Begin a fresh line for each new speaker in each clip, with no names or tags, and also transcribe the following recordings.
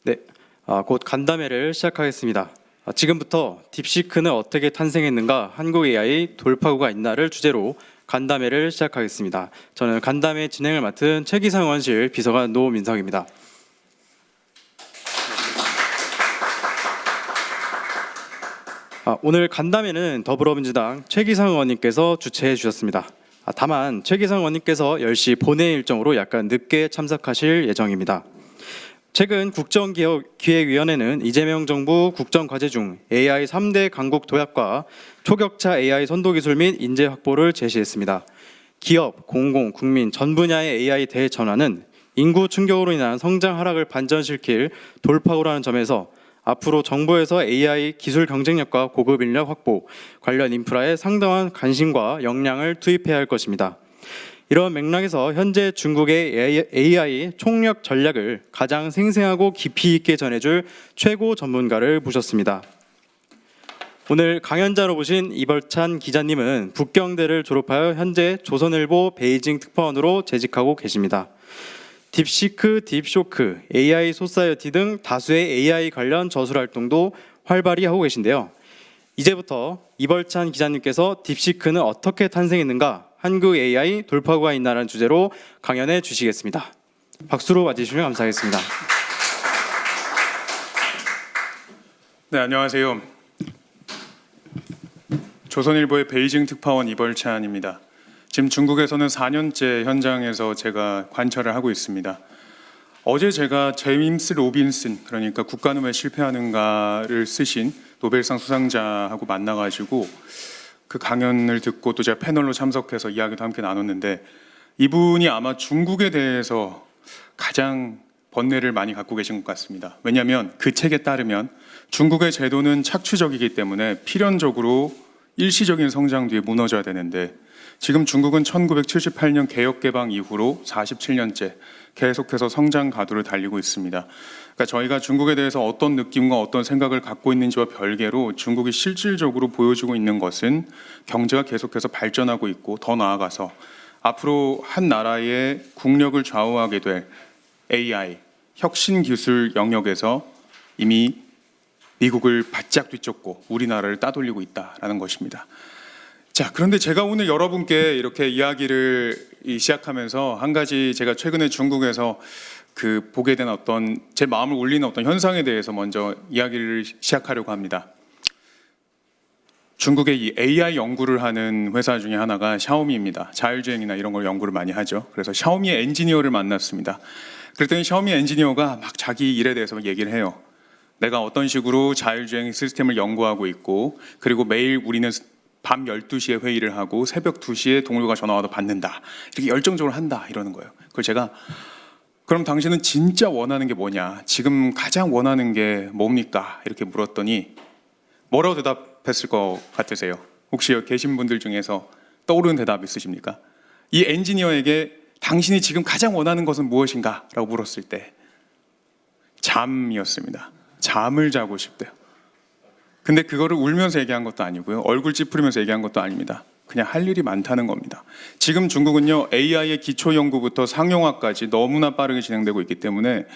네, 곧 간담회를 시작하겠습니다. 지금부터 딥시크는 어떻게 탄생했는가, 한국 AI 돌파구가 있나를 주제로 간담회를 시작하겠습니다. 저는 간담회 진행을 맡은 최기상 원실 비서관 노민석입니다. 오늘 간담회는 더불어민주당 최기상 의원님께서 주최해 주셨습니다. 다만 최기상 의원님께서 10시 본회 일정으로 약간 늦게 참석하실 예정입니다. 최근 국정기획위원회는 이재명 정부 국정과제 중 AI 3대 강국 도약과 초격차 AI 선도기술 및 인재 확보를 제시했습니다. 기업, 공공, 국민 전 분야의 AI 대전환은 인구 충격으로 인한 성장 하락을 반전시킬 돌파구라는 점에서 앞으로 정부에서 AI 기술 경쟁력과 고급 인력 확보, 관련 인프라에 상당한 관심과 역량을 투입해야 할 것입니다. 이런 맥락에서 현재 중국의 AI 총력 전략을 가장 생생하고 깊이 있게 전해줄 최고 전문가를 모셨습니다. 오늘 강연자로 보신 이벌찬 기자님은 북경대를 졸업하여 현재 조선일보 베이징 특파원으로 재직하고 계십니다. 딥시크, 딥쇼크, AI 소사이어티 등 다수의 AI 관련 저술 활동도 활발히 하고 계신데요. 이제부터 이벌찬 기자님께서 딥시크는 어떻게 탄생했는가, 한국 AI 돌파구가 있나라는 주제로 강연해 주시겠습니다. 박수로 맞이해주시면 감사하겠습니다.
네, 안녕하세요. 조선일보의 베이징 특파원 이벌찬입니다. 지금 중국에서는 4년째 현장에서 제가 관찰을 하고 있습니다. 어제 제가 제임스 로빈슨, 그러니까 국가는 왜 실패하는가를 쓰신 노벨상 수상자하고 만나가지고 그 강연을 듣고 또 제가 패널로 참석해서 이야기도 함께 나눴는데, 이분이 아마 중국에 대해서 가장 번뇌를 많이 갖고 계신 것 같습니다. 왜냐하면 그 책에 따르면 중국의 제도는 착취적이기 때문에 필연적으로 일시적인 성장 뒤에 무너져야 되는데, 지금 중국은 1978년 개혁 개방 이후로 47년째 계속해서 성장 가도를 달리고 있습니다. 그러니까 저희가 중국에 대해서 어떤 느낌과 어떤 생각을 갖고 있는지와 별개로 중국이 실질적으로 보여주고 있는 것은 경제가 계속해서 발전하고 있고, 더 나아가서 앞으로 한 나라의 국력을 좌우하게 될 AI, 혁신 기술 영역에서 이미 미국을 바짝 뒤쫓고 우리나라를 따돌리고 있다라는 것입니다. 자, 그런데 제가 오늘 여러분께 이렇게 이야기를 시작하면서 한 가지 제가 최근에 중국에서 보게 된 어떤 제 마음을 울리는 어떤 현상에 대해서 먼저 이야기를 시작하려고 합니다. 중국의 이 AI 연구를 하는 회사 중에 하나가 샤오미입니다. 자율주행이나 이런 걸 연구를 많이 하죠. 그래서 샤오미 엔지니어를 만났습니다. 그랬더니 샤오미 엔지니어가 막 자기 일에 대해서 얘기를 해요. 내가 어떤 식으로 자율주행 시스템을 연구하고 있고, 그리고 매일 우리는 밤 12시에 회의를 하고 새벽 2시에 동료가 전화 와도 받는다, 이렇게 열정적으로 한다, 이러는 거예요. 그걸 제가 그럼 당신은 진짜 원하는 게 뭐냐, 지금 가장 원하는 게 뭡니까, 이렇게 물었더니 뭐라고 대답했을 것 같으세요? 혹시 여기 계신 분들 중에서 떠오르는 대답 있으십니까? 이 엔지니어에게 당신이 지금 가장 원하는 것은 무엇인가? 라고 물었을 때 잠이었습니다. 잠을 자고 싶대요. 근데 그거를 울면서 얘기한 것도 아니고요, 얼굴 찌푸리면서 얘기한 것도 아닙니다. 그냥 할 일이 많다는 겁니다. 지금 중국은요, AI의 기초 연구부터 상용화까지 너무나 빠르게 진행되고 있기 때문에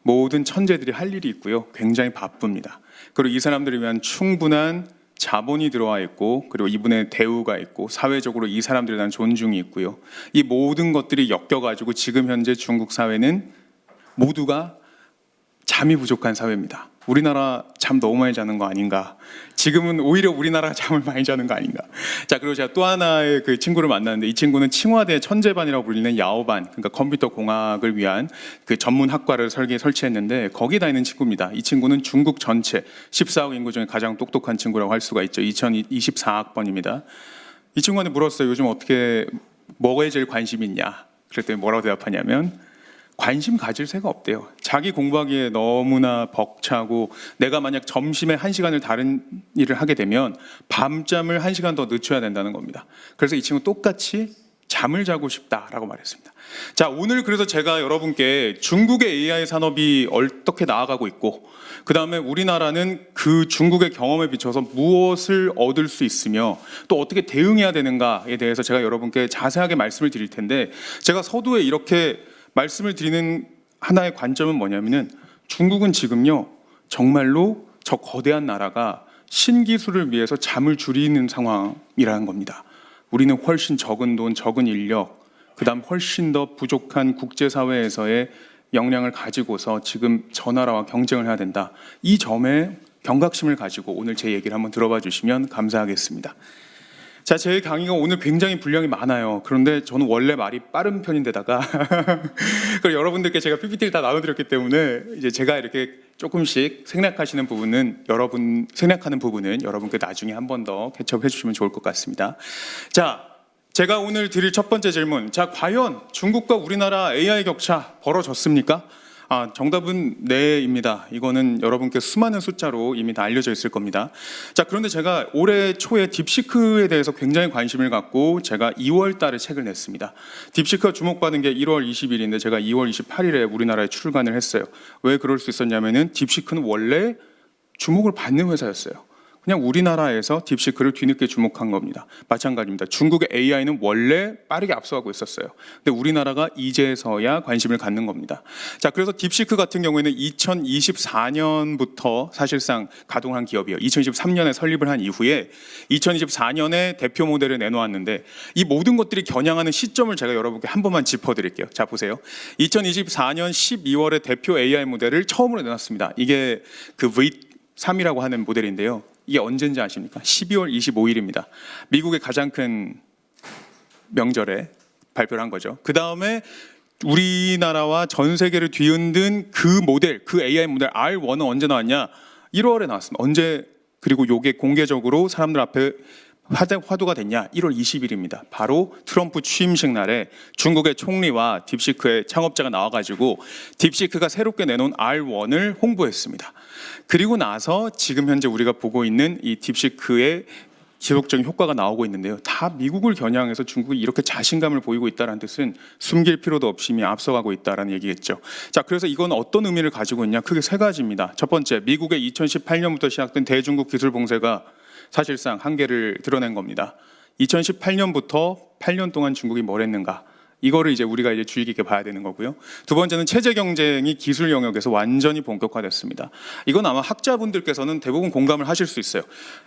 모든 천재들이 할 일이 있고요, 굉장히 바쁩니다. 그리고 이 사람들을 위한 충분한 자본이 들어와 있고, 그리고 이분의 대우가 있고, 사회적으로 이 사람들에 대한 존중이 있고요, 이 모든 것들이 엮여가지고 지금 현재 중국 사회는 모두가 잠이 부족한 사회입니다. 우리나라 잠 너무 많이 자는 거 아닌가? 지금은 오히려 우리나라가 잠을 많이 자는 거 아닌가? 자, 그리고 제가 또 하나의 그 친구를 만났는데, 이 친구는 칭화대 천재반이라고 불리는 야오반, 그러니까 컴퓨터 공학을 위한 그 전문 학과를 설치했는데 거기에 다니는 친구입니다. 이 친구는 중국 전체 14억 인구 중에 가장 똑똑한 친구라고 할 수가 있죠. 2024학번입니다. 이 친구한테 물었어요. 요즘 뭐에 제일 관심이 있냐? 그랬더니 뭐라고 대답하냐면 관심 가질 새가 없대요. 자기 공부하기에 너무나 벅차고, 내가 만약 점심에 1시간을 다른 일을 하게 되면 밤잠을 1시간 더 늦춰야 된다는 겁니다. 그래서 이 친구 똑같이 잠을 자고 싶다라고 말했습니다. 자, 오늘 그래서 제가 여러분께 중국의 AI 산업이 어떻게 나아가고 있고, 그 다음에 우리나라는 그 중국의 경험에 비춰서 무엇을 얻을 수 있으며 또 어떻게 대응해야 되는가에 대해서 제가 여러분께 자세하게 말씀을 드릴 텐데, 제가 서두에 이렇게 말씀을 드리는 하나의 관점은 뭐냐면은, 중국은 지금요 정말로 저 거대한 나라가 신기술을 위해서 잠을 줄이는 상황이라는 겁니다. 우리는 훨씬 적은 돈, 적은 인력, 그다음 훨씬 더 부족한 국제사회에서의 역량을 가지고서 지금 저 나라와 경쟁을 해야 된다. 이 점에 경각심을 가지고 오늘 제 얘기를 한번 들어봐 주시면 감사하겠습니다. 자, 제 강의가 오늘 굉장히 분량이 많아요. 그런데 저는 원래 말이 빠른 편인데다가 그리고 여러분들께 제가 PPT를 다 나눠드렸기 때문에 이제 제가 이렇게 조금씩 생략하시는 부분은 생략하는 부분은 여러분께 나중에 한 번 더 캐치업해 주시면 좋을 것 같습니다. 자, 제가 오늘 드릴 첫 번째 질문. 자, 과연 중국과 우리나라 AI 격차 벌어졌습니까? 정답은 네입니다. 이거는 여러분께 수많은 숫자로 이미 다 알려져 있을 겁니다. 자, 그런데 제가 올해 초에 딥시크에 대해서 굉장히 관심을 갖고 제가 2월 달에 책을 냈습니다. 딥시크가 주목받은 게 1월 20일인데 제가 2월 28일에 우리나라에 출간을 했어요. 왜 그럴 수 있었냐면은 딥시크는 원래 주목을 받는 회사였어요. 그냥 우리나라에서 딥시크를 뒤늦게 주목한 겁니다. 마찬가지입니다. 중국의 AI는 원래 빠르게 앞서가고 있었어요. 근데 우리나라가 이제서야 관심을 갖는 겁니다. 자, 그래서 딥시크 같은 경우에는 2024년부터 사실상 가동한 기업이에요. 2023년에 설립을 한 이후에 2024년에 대표 모델을 내놓았는데 이 모든 것들이 겨냥하는 시점을 제가 여러분께 한 번만 짚어드릴게요. 자, 보세요. 2024년 12월에 대표 AI 모델을 처음으로 내놨습니다. 이게 그 V3이라고 하는 모델인데요. 이게 언제인지 아십니까? 12월 25일입니다. 미국의 가장 큰 명절에 발표를 한 거죠. 그 다음에 우리나라와 전 세계를 뒤흔든 그 모델, 그 AI 모델 R1은 언제 나왔냐? 1월에 나왔습니다. 언제? 그리고 이게 공개적으로 사람들 앞에 화두가 됐냐? 1월 20일입니다. 바로 트럼프 취임식 날에 중국의 총리와 딥시크의 창업자가 나와가지고 딥시크가 새롭게 내놓은 R1을 홍보했습니다. 그리고 나서 지금 현재 우리가 보고 있는 이 딥시크의 지속적인 효과가 나오고 있는데요. 다 미국을 겨냥해서 중국이 이렇게 자신감을 보이고 있다는 뜻은 숨길 필요도 없이 이미 앞서가고 있다는 얘기겠죠. 자, 그래서 이건 어떤 의미를 가지고 있냐? 크게 세 가지입니다. 첫 번째, 미국의 2018년부터 시작된 대중국 기술 봉쇄가 사실상 한계를 드러낸 겁니다. 2018년부터 8년 동안 중국이 뭘 했는가? 이거를 이제 우리가 이제 주의 깊게 봐야 되는 거고요. 두 번째는 체제 경쟁이 기술 영역에서 완전히 본격화됐습니다. 이건 아마 학자분들께서는 대부분 공감을 하실 수 있어요.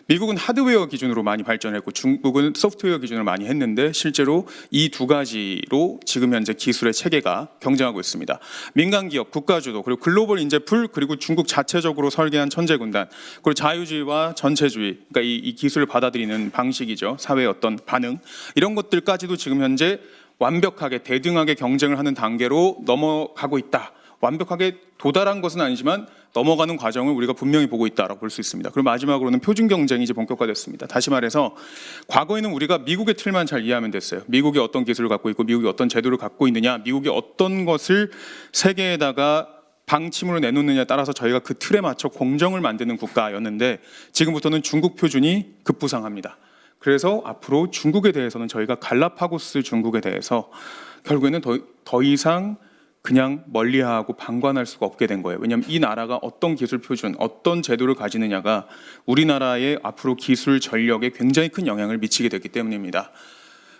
미국은 하드웨어 기준으로 많이 발전했고 중국은 소프트웨어 기준으로 많이 했는데 실제로 이 두 가지로 지금 현재 기술의 체계가 경쟁하고 있습니다. 민간 기업, 국가 주도, 그리고 글로벌 인재풀, 그리고 중국 자체적으로 설계한 천재군단, 그리고 자유주의와 전체주의, 그러니까 이 기술을 받아들이는 방식이죠. 사회의 어떤 반응, 이런 것들까지도 지금 현재 완벽하게 대등하게 경쟁을 하는 단계로 넘어가고 있다. 완벽하게 도달한 것은 아니지만 넘어가는 과정을 우리가 분명히 보고 있다라고 볼 수 있습니다. 그리고 마지막으로는 표준 경쟁이 이제 본격화됐습니다. 다시 말해서 과거에는 우리가 미국의 틀만 잘 이해하면 됐어요. 미국이 어떤 기술을 갖고 있고 미국이 어떤 제도를 갖고 있느냐, 미국이 어떤 것을 세계에다가 방침으로 내놓느냐에 따라서 저희가 그 틀에 맞춰 공정을 만드는 국가였는데 지금부터는 중국 표준이 급부상합니다. 그래서 앞으로 중국에 대해서는 저희가 갈라파고스 중국에 대해서 결국에는 더 이상 그냥 멀리하고 방관할 수가 없게 된 거예요. 왜냐하면 이 나라가 어떤 기술 표준, 어떤 제도를 가지느냐가 우리나라의 앞으로 기술 전력에 굉장히 큰 영향을 미치게 됐기 때문입니다.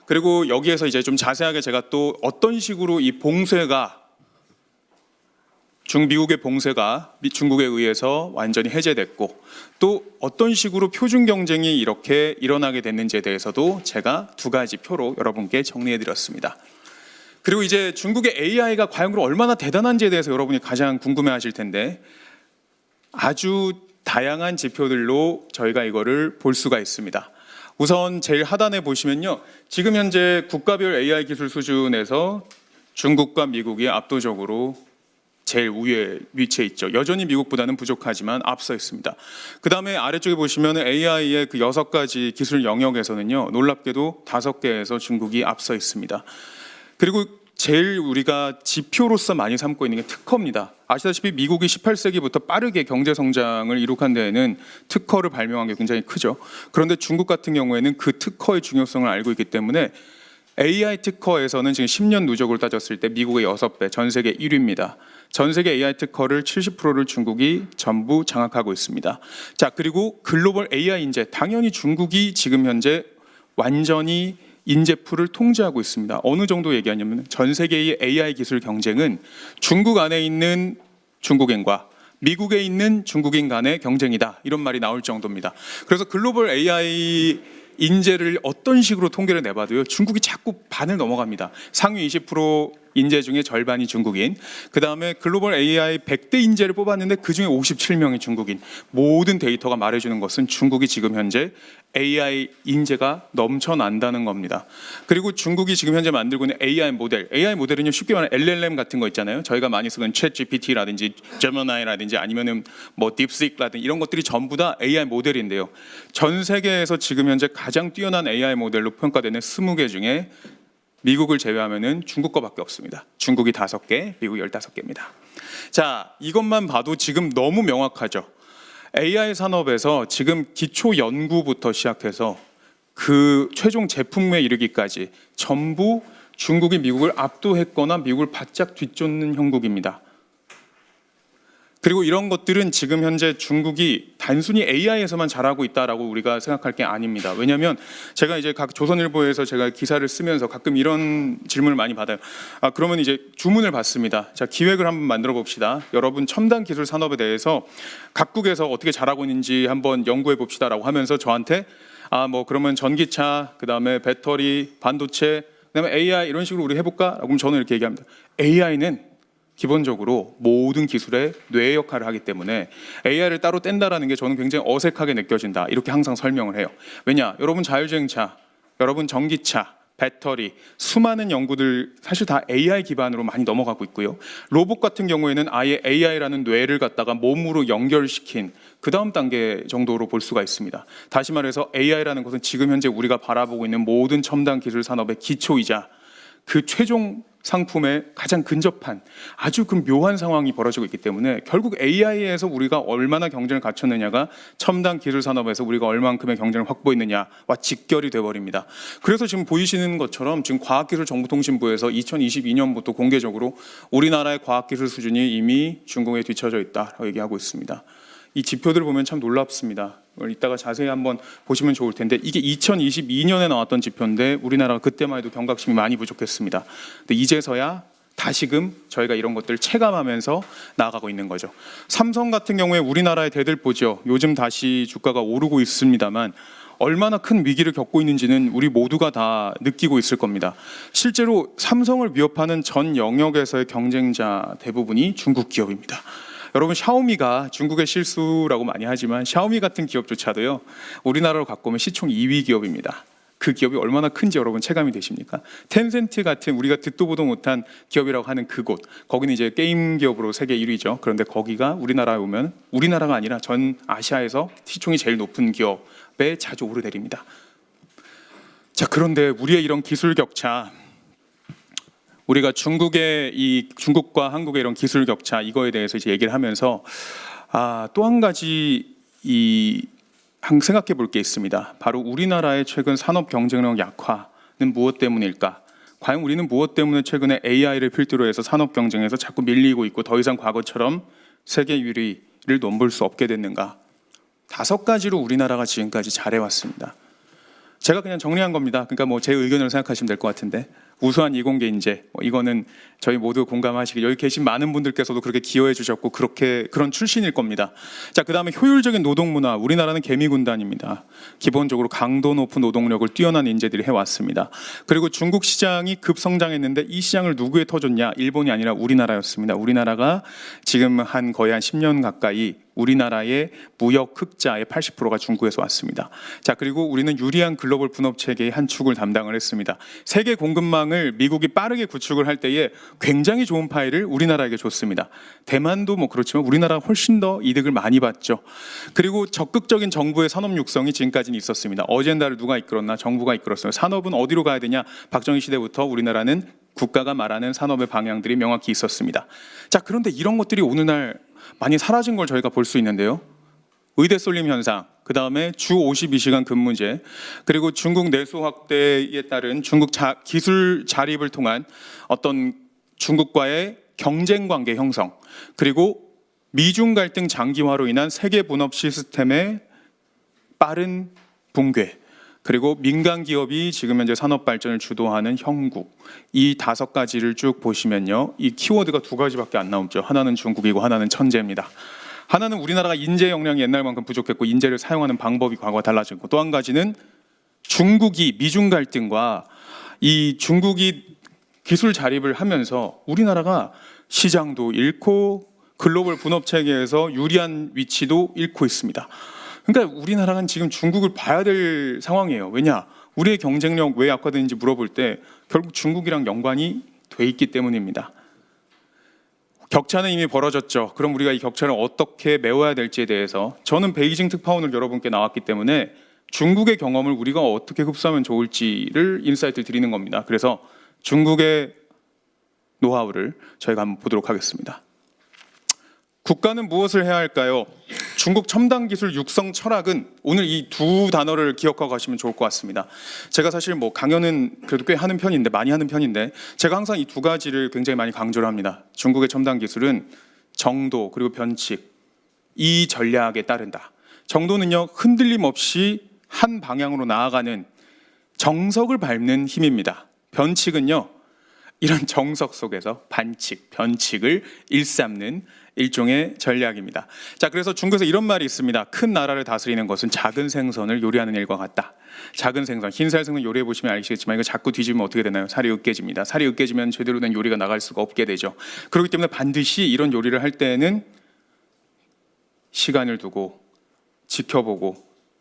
그리고 여기에서 이제 좀 자세하게 제가 또 어떤 식으로 이 봉쇄가 미국의 봉쇄가 중국에 의해서 완전히 해제됐고 또 어떤 식으로 표준 경쟁이 이렇게 일어나게 됐는지에 대해서도 제가 두 가지 표로 여러분께 정리해 드렸습니다. 그리고 이제 중국의 AI가 과연 얼마나 대단한지에 대해서 여러분이 가장 궁금해 하실 텐데 아주 다양한 지표들로 저희가 이거를 볼 수가 있습니다. 우선 제일 하단에 보시면요. 지금 현재 국가별 AI 기술 수준에서 중국과 미국이 압도적으로 제일 우위에 위치해 있죠. 여전히 미국보다는 부족하지만 앞서 있습니다. 그 다음에 아래쪽에 보시면 AI의 그 6가지 기술 영역에서는요. 놀랍게도 5개에서 중국이 앞서 있습니다. 그리고 제일 우리가 지표로서 많이 삼고 있는 게 특허입니다. 아시다시피 미국이 18세기부터 빠르게 경제 성장을 이룩한 데에는 특허를 발명한 게 굉장히 크죠. 그런데 중국 같은 경우에는 그 특허의 중요성을 알고 있기 때문에 AI 특허에서는 지금 10년 누적으로 따졌을 때 미국의 6배, 전 세계 1위입니다. 전 세계 AI 특허를 70%를 중국이 전부 장악하고 있습니다. 자, 그리고 글로벌 AI 인재, 당연히 중국이 지금 현재 완전히 인재풀을 통제하고 있습니다. 어느 정도 얘기하냐면 전 세계의 AI 기술 경쟁은 중국 안에 있는 중국인과 미국에 있는 중국인 간의 경쟁이다. 이런 말이 나올 정도입니다. 그래서 글로벌 AI 인재를 어떤 식으로 통계를 내봐도요, 중국이 자꾸 반을 넘어갑니다. 상위 20% 인재 중에 절반이 중국인. 그 다음에 글로벌 AI 100대 인재를 뽑았는데 그 중에 57명이 중국인. 모든 데이터가 말해주는 것은 중국이 지금 현재 AI 인재가 넘쳐난다는 겁니다. 그리고 중국이 지금 현재 만들고 있는 AI 모델은요, 쉽게 말하면 LLM 같은 거 있잖아요. 저희가 많이 쓰는 챗GPT라든지 제미나이라든지 아니면은 뭐 딥시크라든지 이런 것들이 전부 다 AI 모델인데요. 전 세계에서 지금 현재 가장 뛰어난 AI 모델로 평가되는 20개 중에 미국을 제외하면은 중국 거밖에 없습니다. 중국이 5개, 미국 15개입니다. 자, 이것만 봐도 지금 너무 명확하죠. AI 산업에서 지금 기초 연구부터 시작해서 그 최종 제품에 이르기까지 전부 중국이 미국을 압도했거나 미국을 바짝 뒤쫓는 형국입니다. 그리고 이런 것들은 지금 현재 중국이 단순히 AI에서만 잘하고 있다라고 우리가 생각할 게 아닙니다. 왜냐하면 제가 이제 각 조선일보에서 제가 기사를 쓰면서 가끔 이런 질문을 많이 받아요. 그러면 이제 주문을 받습니다. 자, 기획을 한번 만들어 봅시다. 여러분 첨단 기술 산업에 대해서 각국에서 어떻게 잘하고 있는지 한번 연구해 봅시다라고 하면서 저한테 뭐 그러면 전기차, 그다음에 배터리, 반도체, 그다음에 AI 이런 식으로 우리 해볼까? 그럼 저는 이렇게 얘기합니다. AI는 기본적으로 모든 기술의 뇌 역할을 하기 때문에 AI를 따로 뗀다라는 게 저는 굉장히 어색하게 느껴진다. 이렇게 항상 설명을 해요. 왜냐? 여러분 자율주행차, 여러분 전기차, 배터리, 수많은 연구들 사실 다 AI 기반으로 많이 넘어가고 있고요. 로봇 같은 경우에는 아예 AI라는 뇌를 갖다가 몸으로 연결시킨 그 다음 단계 정도로 볼 수가 있습니다. 다시 말해서 AI라는 것은 지금 현재 우리가 바라보고 있는 모든 첨단 기술 산업의 기초이자 그 최종 상품에 가장 근접한 아주 그 묘한 상황이 벌어지고 있기 때문에 결국 AI에서 우리가 얼마나 경쟁을 갖췄느냐가 첨단 기술 산업에서 우리가 얼만큼의 경쟁을 확보했느냐와 직결이 돼버립니다. 그래서 지금 보이시는 것처럼 지금 과학기술정보통신부에서 2022년부터 공개적으로 우리나라의 과학기술 수준이 이미 중국에 뒤처져 있다라고 얘기하고 있습니다. 이 지표들을 보면 참 놀랍습니다. 이따가 자세히 한번 보시면 좋을 텐데 이게 2022년에 나왔던 지표인데 우리나라가 그때만 해도 경각심이 많이 부족했습니다. 근데 이제서야 다시금 저희가 이런 것들을 체감하면서 나아가고 있는 거죠. 삼성 같은 경우에 우리나라의 대들보죠. 요즘 다시 주가가 오르고 있습니다만 얼마나 큰 위기를 겪고 있는지는 우리 모두가 다 느끼고 있을 겁니다. 실제로 삼성을 위협하는 전 영역에서의 경쟁자 대부분이 중국 기업입니다. 여러분 샤오미가 중국의 실수라고 많이 하지만 샤오미 같은 기업조차도요 우리나라로 갖고 오면 시총 2위 기업입니다. 그 기업이 얼마나 큰지 여러분 체감이 되십니까? 텐센트 같은 우리가 듣도 보도 못한 기업이라고 하는 그곳, 거기는 이제 게임 기업으로 세계 1위죠. 그런데 거기가 우리나라에 오면 우리나라가 아니라 전 아시아에서 시총이 제일 높은 기업에 자주 오르내립니다. 자, 그런데 우리의 이런 기술 격차, 우리가 중국과 한국의 이런 기술 격차 이거에 대해서 이제 얘기를 하면서 또 한 가지 생각해 볼 게 있습니다. 바로 우리나라의 최근 산업 경쟁력 약화는 무엇 때문일까? 과연 우리는 무엇 때문에 최근에 AI를 필두로 해서 산업 경쟁에서 자꾸 밀리고 있고 더 이상 과거처럼 세계 1위를 넘볼 수 없게 됐는가? 5가지로 우리나라가 지금까지 잘해왔습니다. 제가 그냥 정리한 겁니다. 그러니까 뭐 제 의견을 생각하시면 될 것 같은데 우수한 이공계 인재, 이거는 저희 모두 공감하시기, 여기 계신 많은 분들께서도 그렇게 기여해 주셨고 그런 출신일 겁니다. 자, 그다음에 효율적인 노동 문화. 우리나라는 개미군단입니다. 기본적으로 강도 높은 노동력을 뛰어난 인재들이 해왔습니다. 그리고 중국 시장이 급성장했는데 이 시장을 누구에 터줬냐? 일본이 아니라 우리나라였습니다. 우리나라가 지금 거의 한 10년 가까이 우리나라의 무역 흑자의 80%가 중국에서 왔습니다. 자, 그리고 우리는 유리한 글로벌 분업 체계의 한 축을 담당을 했습니다. 세계 공급망을 미국이 빠르게 구축을 할 때에 굉장히 좋은 파일을 우리나라에게 줬습니다. 대만도 뭐 그렇지만 우리나라가 훨씬 더 이득을 많이 봤죠. 그리고 적극적인 정부의 산업 육성이 지금까지는 있었습니다. 어젠다를 누가 이끌었나? 정부가 이끌었어요. 산업은 어디로 가야 되냐? 박정희 시대부터 우리나라는 국가가 말하는 산업의 방향들이 명확히 있었습니다. 자, 그런데 이런 것들이 오늘날 많이 사라진 걸 저희가 볼 수 있는데요. 의대 쏠림 현상, 그 다음에 주 52시간 근무제, 그리고 중국 내수 확대에 따른 중국 기술 자립을 통한 어떤 중국과의 경쟁 관계 형성, 그리고 미중 갈등 장기화로 인한 세계 분업 시스템의 빠른 붕괴, 그리고 민간 기업이 지금 현재 산업 발전을 주도하는 형국, 이 5가지를 쭉 보시면요, 이 키워드가 2가지밖에 안 나오죠. 하나는 중국이고 하나는 천재입니다. 하나는 우리나라가 인재 역량이 옛날만큼 부족했고 인재를 사용하는 방법이 과거와 달라진 것. 또 한 가지는 중국이 미중 갈등과 이 중국이 기술 자립을 하면서 우리나라가 시장도 잃고 글로벌 분업 체계에서 유리한 위치도 잃고 있습니다. 그러니까 우리나라는 지금 중국을 봐야 될 상황이에요. 왜냐? 우리의 경쟁력 왜 악화되는지 물어볼 때 결국 중국이랑 연관이 돼 있기 때문입니다. 격차는 이미 벌어졌죠. 그럼 우리가 이 격차를 어떻게 메워야 될지에 대해서 저는 베이징 특파원을 여러분께 나왔기 때문에 중국의 경험을 우리가 어떻게 흡수하면 좋을지를 인사이트를 드리는 겁니다. 그래서 중국의 노하우를 저희가 한번 보도록 하겠습니다. 국가는 무엇을 해야 할까요? 중국 첨단 기술 육성 철학은 오늘 이 두 단어를 기억하고 가시면 좋을 것 같습니다. 제가 사실 뭐 강연은 그래도 꽤 하는 편인데 많이 하는 편인데 제가 항상 이 두 가지를 굉장히 많이 강조를 합니다. 중국의 첨단 기술은 정도 그리고 변칙 이 전략에 따른다. 정도는요 흔들림 없이 한 방향으로 나아가는 정석을 밟는 힘입니다. 변칙은요 이런 정석 속에서 반칙, 변칙을 일삼는 일종의 전략입니다. 자, 그래서 중국에서 이런 말이 있습니다. 큰 나라를 다스리는 것은 작은 생선을 요리하는 일과 같다. 작은 생선, 흰살 생선 요리해 보시면 아시겠지만 이거 자꾸 뒤집으면 어떻게 되나요? 살이 으깨집니다. 살이 으깨지면 제대로 된 요리가 나갈 수가 없게 되죠. 그렇기 때문에 반드시 이런 요리를 할 때에는 시간을 두고 지켜보고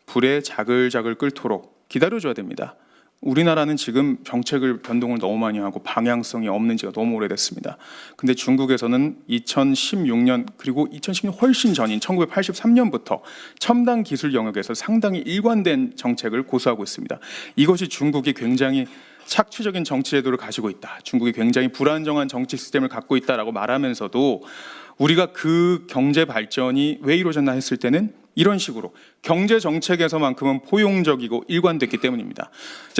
불에 자글자글 끓도록 기다려줘야 됩니다. 우리나라는 지금 정책을 변동을 너무 많이 하고 방향성이 없는 지가 너무 오래됐습니다. 근데 중국에서는 2016년 그리고 2010년 훨씬 전인 1983년부터 첨단 기술 영역에서 상당히 일관된 정책을 고수하고 있습니다. 이것이 중국이 굉장히 착취적인 정치 제도를 가지고 있다. 중국이 굉장히 불안정한 정치 시스템을 갖고 있다라고 말하면서도 우리가 그 경제 발전이 왜 이루어졌나 했을 때는 이런 식으로 경제 정책에서만큼은 포용적이고 일관됐기 때문입니다.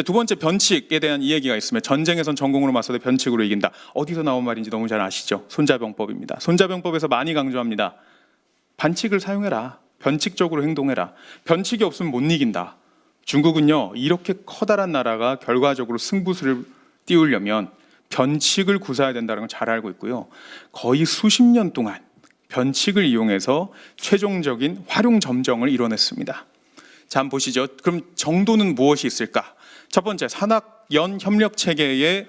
두 번째 변칙에 대한 이야기가 있으면 전쟁에선 전공으로 맞서도 변칙으로 이긴다. 어디서 나온 말인지 너무 잘 아시죠? 손자병법입니다. 손자병법에서 많이 강조합니다. 반칙을 사용해라. 변칙적으로 행동해라. 변칙이 없으면 못 이긴다. 중국은요 이렇게 커다란 나라가 결과적으로 승부수를 띄우려면 변칙을 구사해야 된다는 걸 잘 알고 있고요. 거의 수십 년 동안 변칙을 이용해서 최종적인 활용 점정을 이뤄냈습니다. 자, 한번 보시죠. 그럼 정도는 무엇이 있을까? 첫 번째, 산학연 협력 체계의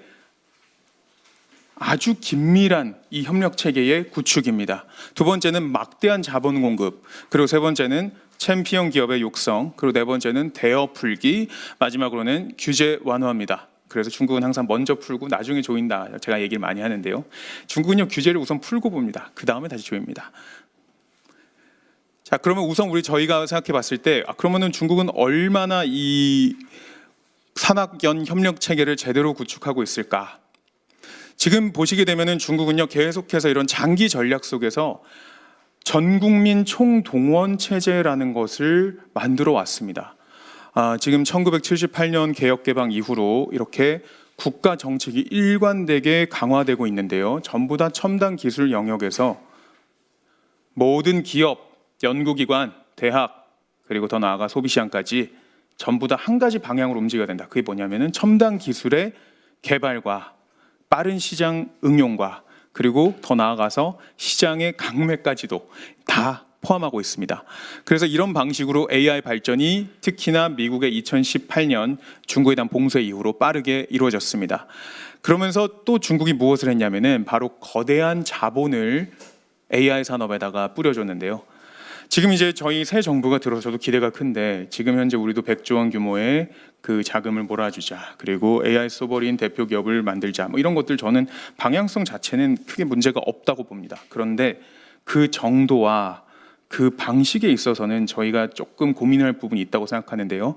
아주 긴밀한 이 협력 체계의 구축입니다. 두 번째는 막대한 자본 공급, 그리고 세 번째는 챔피언 기업의 육성, 그리고 네 번째는 대여 풀기, 마지막으로는 규제 완화입니다. 그래서 중국은 항상 먼저 풀고 나중에 조인다. 제가 얘기를 많이 하는데요. 중국은요 규제를 우선 풀고 봅니다. 그 다음에 다시 조입니다. 자, 그러면 우선 저희가 생각해봤을 때, 그러면은 중국은 얼마나 이 산학연 협력 체계를 제대로 구축하고 있을까? 지금 보시게 되면은 중국은요 계속해서 이런 장기 전략 속에서 전국민 총동원 체제라는 것을 만들어 왔습니다. 지금 1978년 개혁개방 이후로 이렇게 국가 정책이 일관되게 강화되고 있는데요. 전부 다 첨단 기술 영역에서 모든 기업, 연구기관, 대학, 그리고 더 나아가 소비시장까지 전부 다 한 가지 방향으로 움직여야 된다. 그게 뭐냐면은 첨단 기술의 개발과 빠른 시장 응용과 그리고 더 나아가서 시장의 강매까지도 다 포함하고 있습니다. 그래서 이런 방식으로 AI 발전이 특히나 미국의 2018년 중국에 대한 봉쇄 이후로 빠르게 이루어졌습니다. 그러면서 또 중국이 무엇을 했냐면은 바로 거대한 자본을 AI 산업에다가 뿌려줬는데요. 지금 이제 저희 새 정부가 들어서 저도 기대가 큰데 지금 현재 우리도 100조 원 규모의 그 자금을 몰아주자, 그리고 AI 소버린 대표 기업을 만들자, 뭐 이런 것들 저는 방향성 자체는 크게 문제가 없다고 봅니다. 그런데 그 정도와 그 방식에 있어서는 저희가 조금 고민할 부분이 있다고 생각하는데요.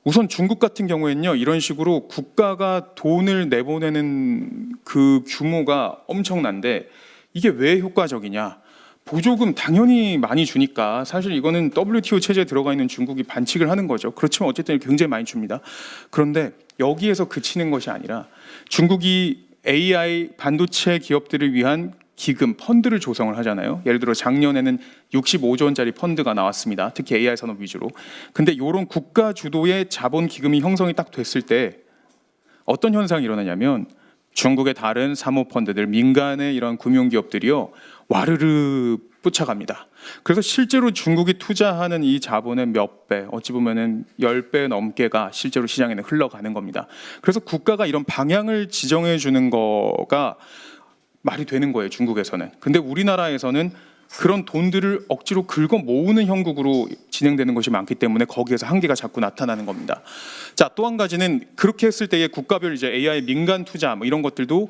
우선 중국 같은 경우에는요 이런 식으로 국가가 돈을 내보내는 그 규모가 엄청난데 이게 왜 효과적이냐? 보조금 당연히 많이 주니까 사실 이거는 WTO 체제에 들어가 있는 중국이 반칙을 하는 거죠. 그렇지만 어쨌든 굉장히 많이 줍니다. 그런데 여기에서 그치는 것이 아니라 중국이 AI 반도체 기업들을 위한 기금, 펀드를 조성을 하잖아요. 예를 들어 작년에는 65조 원짜리 펀드가 나왔습니다. 특히 AI 산업 위주로. 근데 이런 국가 주도의 자본 기금이 형성이 딱 됐을 때 어떤 현상이 일어나냐면 중국의 다른 사모펀드들, 민간의 이런 금융기업들이요 와르르 쫓아갑니다. 그래서 실제로 중국이 투자하는 이 자본의 몇 배, 어찌 보면은 10배 넘게가 실제로 시장에는 흘러가는 겁니다. 그래서 국가가 이런 방향을 지정해 주는 거가 말이 되는 거예요, 중국에서는. 근데 우리나라에서는 그런 돈들을 억지로 긁어 모으는 형국으로 진행되는 것이 많기 때문에 거기에서 한계가 자꾸 나타나는 겁니다. 자, 또 한 가지는 그렇게 했을 때의 국가별 이제 AI 민간 투자 뭐 이런 것들도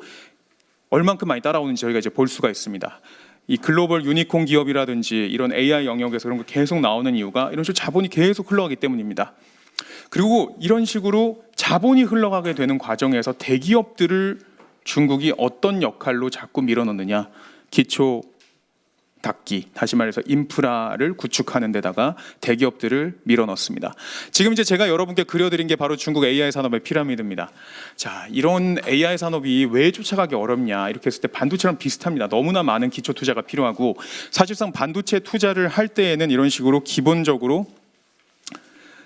얼만큼 많이 따라오는지 저희가 이제 볼 수가 있습니다. 이 글로벌 유니콘 기업이라든지 이런 AI 영역에서 그런 거 계속 나오는 이유가 이런 식으로 자본이 계속 흘러가기 때문입니다. 그리고 이런 식으로 자본이 흘러가게 되는 과정에서 대기업들을 중국이 어떤 역할로 자꾸 밀어넣느냐, 기초 닦기, 다시 말해서 인프라를 구축하는 데다가 대기업들을 밀어넣습니다. 지금 이제 제가 여러분께 그려드린 게 바로 중국 AI 산업의 피라미드입니다. 자, 이런 AI 산업이 왜 쫓아가기 어렵냐 이렇게 했을 때 반도체랑 비슷합니다. 너무나 많은 기초 투자가 필요하고 사실상 반도체 투자를 할 때에는 이런 식으로 기본적으로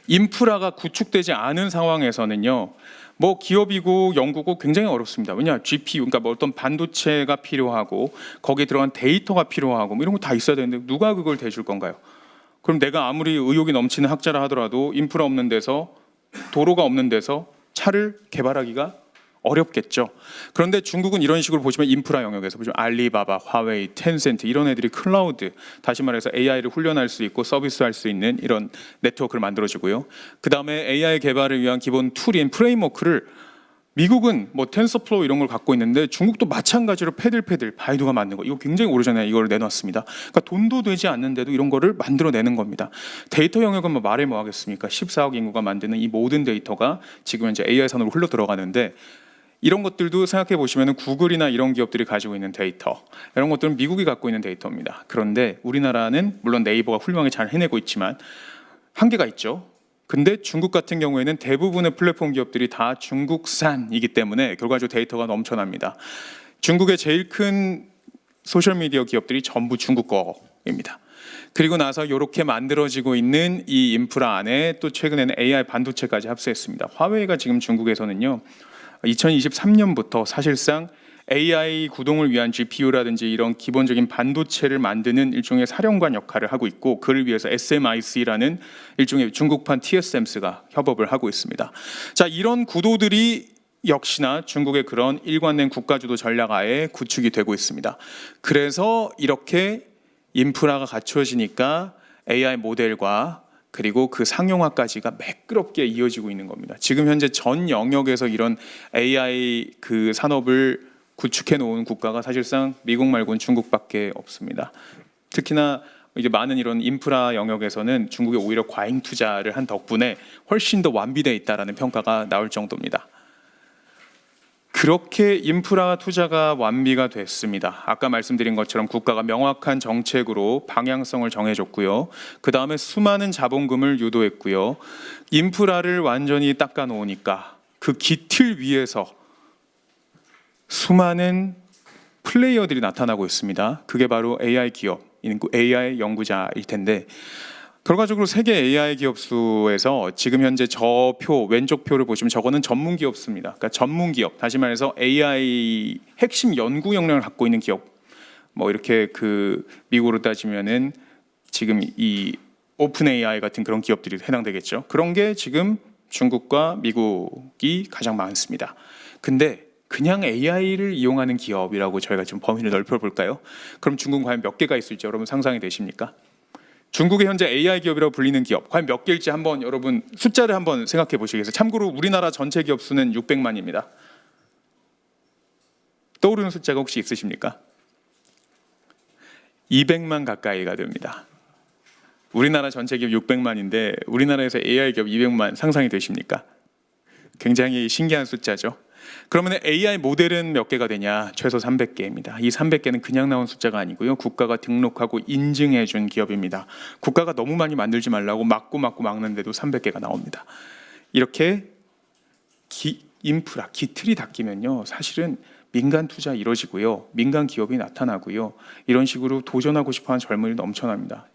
인프라가 구축되지 않은 상황에서는요, 뭐 기업이고 연구고 굉장히 어렵습니다. 왜냐, GPU, 그러니까 뭐 어떤 반도체가 필요하고 거기에 들어간 데이터가 필요하고 뭐 이런 거 다 있어야 되는데 누가 그걸 대줄 건가요? 그럼 내가 아무리 의욕이 넘치는 학자라 하더라도 인프라 없는 데서, 도로가 없는 데서 차를 개발하기가 어렵겠죠. 그런데 중국은 이런 식으로 보시면 인프라 영역에서 보시면 알리바바, 화웨이, 텐센트 이런 애들이 클라우드, 다시 말해서 AI를 훈련할 수 있고 서비스할 수 있는 이런 네트워크를 만들어주고요. 그 다음에 AI 개발을 위한 기본 툴인 프레임워크를 미국은 뭐 텐서플로우 이런 걸 갖고 있는데 중국도 마찬가지로 패들패들 바이두가 만든 거, 이거 굉장히 오래전에 이걸 내놨습니다. 그러니까 돈도 되지 않는데도 이런 거를 만들어내는 겁니다. 데이터 영역은 뭐 말해 뭐 하겠습니까? 14억 인구가 만드는 이 모든 데이터가 지금 이제 AI 산업으로 흘러 들어가는데, 이런 것들도 생각해 보시면 구글이나 이런 기업들이 가지고 있는 데이터, 이런 것들은 미국이 갖고 있는 데이터입니다. 그런데 우리나라는 물론 네이버가 훌륭하게 잘 해내고 있지만 한계가 있죠. 근데 중국 같은 경우에는 대부분의 플랫폼 기업들이 다 중국산이기 때문에 결과적으로 데이터가 넘쳐납니다. 중국의 제일 큰 소셜미디어 기업들이 전부 중국 거입니다. 그리고 나서 이렇게 만들어지고 있는 이 인프라 안에 또 최근에는 AI 반도체까지 합세했습니다. 화웨이가 지금 중국에서는요, 2023년부터 사실상 AI 구동을 위한 GPU라든지 이런 기본적인 반도체를 만드는 일종의 사령관 역할을 하고 있고, 그를 위해서 SMIC라는 일종의 중국판 TSMC가 협업을 하고 있습니다. 자, 이런 구도들이 역시나 중국의 그런 일관된 국가주도 전략하에 구축이 되고 있습니다. 그래서 이렇게 인프라가 갖추어지니까 AI 모델과 그리고 그 상용화까지가 매끄럽게 이어지고 있는 겁니다. 지금 현재 전 영역에서 이런 AI 그 산업을 구축해 놓은 국가가 사실상 미국 말고는 중국밖에 없습니다. 특히나 이제 많은 이런 인프라 영역에서는 중국이 오히려 과잉 투자를 한 덕분에 훨씬 더 완비되어 있다라는 평가가 나올 정도입니다. 그렇게 인프라 투자가 완비가 됐습니다. 아까 말씀드린 것처럼 국가가 명확한 정책으로 방향성을 정해줬고요. 그 다음에 수많은 자본금을 유도했고요. 인프라를 완전히 닦아 놓으니까 그 기틀 위에서 수많은 플레이어들이 나타나고 있습니다. 그게 바로 AI 기업, AI 연구자일 텐데, 결과적으로 세계 AI 기업 수에서 지금 현재 저 표, 왼쪽 표를 보시면 저거는 전문 기업 수입니다. 그러니까 전문 기업, 다시 말해서 AI 핵심 연구 역량을 갖고 있는 기업, 뭐 이렇게 그 미국으로 따지면은 지금 이 오픈 AI 같은 그런 기업들이 해당되겠죠. 그런 게 지금 중국과 미국이 가장 많습니다. 근데 그냥 AI를 이용하는 기업이라고 저희가 좀 범위를 넓혀볼까요? 그럼 중국은 과연 몇 개가 있을지 여러분 상상이 되십니까? 중국의 현재 AI 기업이라고 불리는 기업 과연 몇 개일지 한번 여러분 숫자를 한번 생각해 보시겠어요? 참고로 우리나라 전체 기업 수는 600만입니다. 떠오르는 숫자가 혹시 있으십니까? 200만 가까이가 됩니다. 우리나라 전체 기업 600만인데 우리나라에서 AI 기업 200만 상상이 되십니까? 굉장히 신기한 숫자죠. 그러면 AI 모델은 몇 개가 되냐? 최소 300개입니다. 이 300개는 그냥 나온 숫자가 아니고요. 국가가 등록하고 인증해 준 기업입니다. 국가가 너무 많이 만들지 말라고 막고 막는데도 300개가 나옵니다. 이렇게 인프라, 기틀이 닦이면요. 사실은 민간 투자 이루어지고요. 민간 기업이 나타나고요. 이런 식으로 도전하고 싶어하는 젊은이들 넘쳐납니다.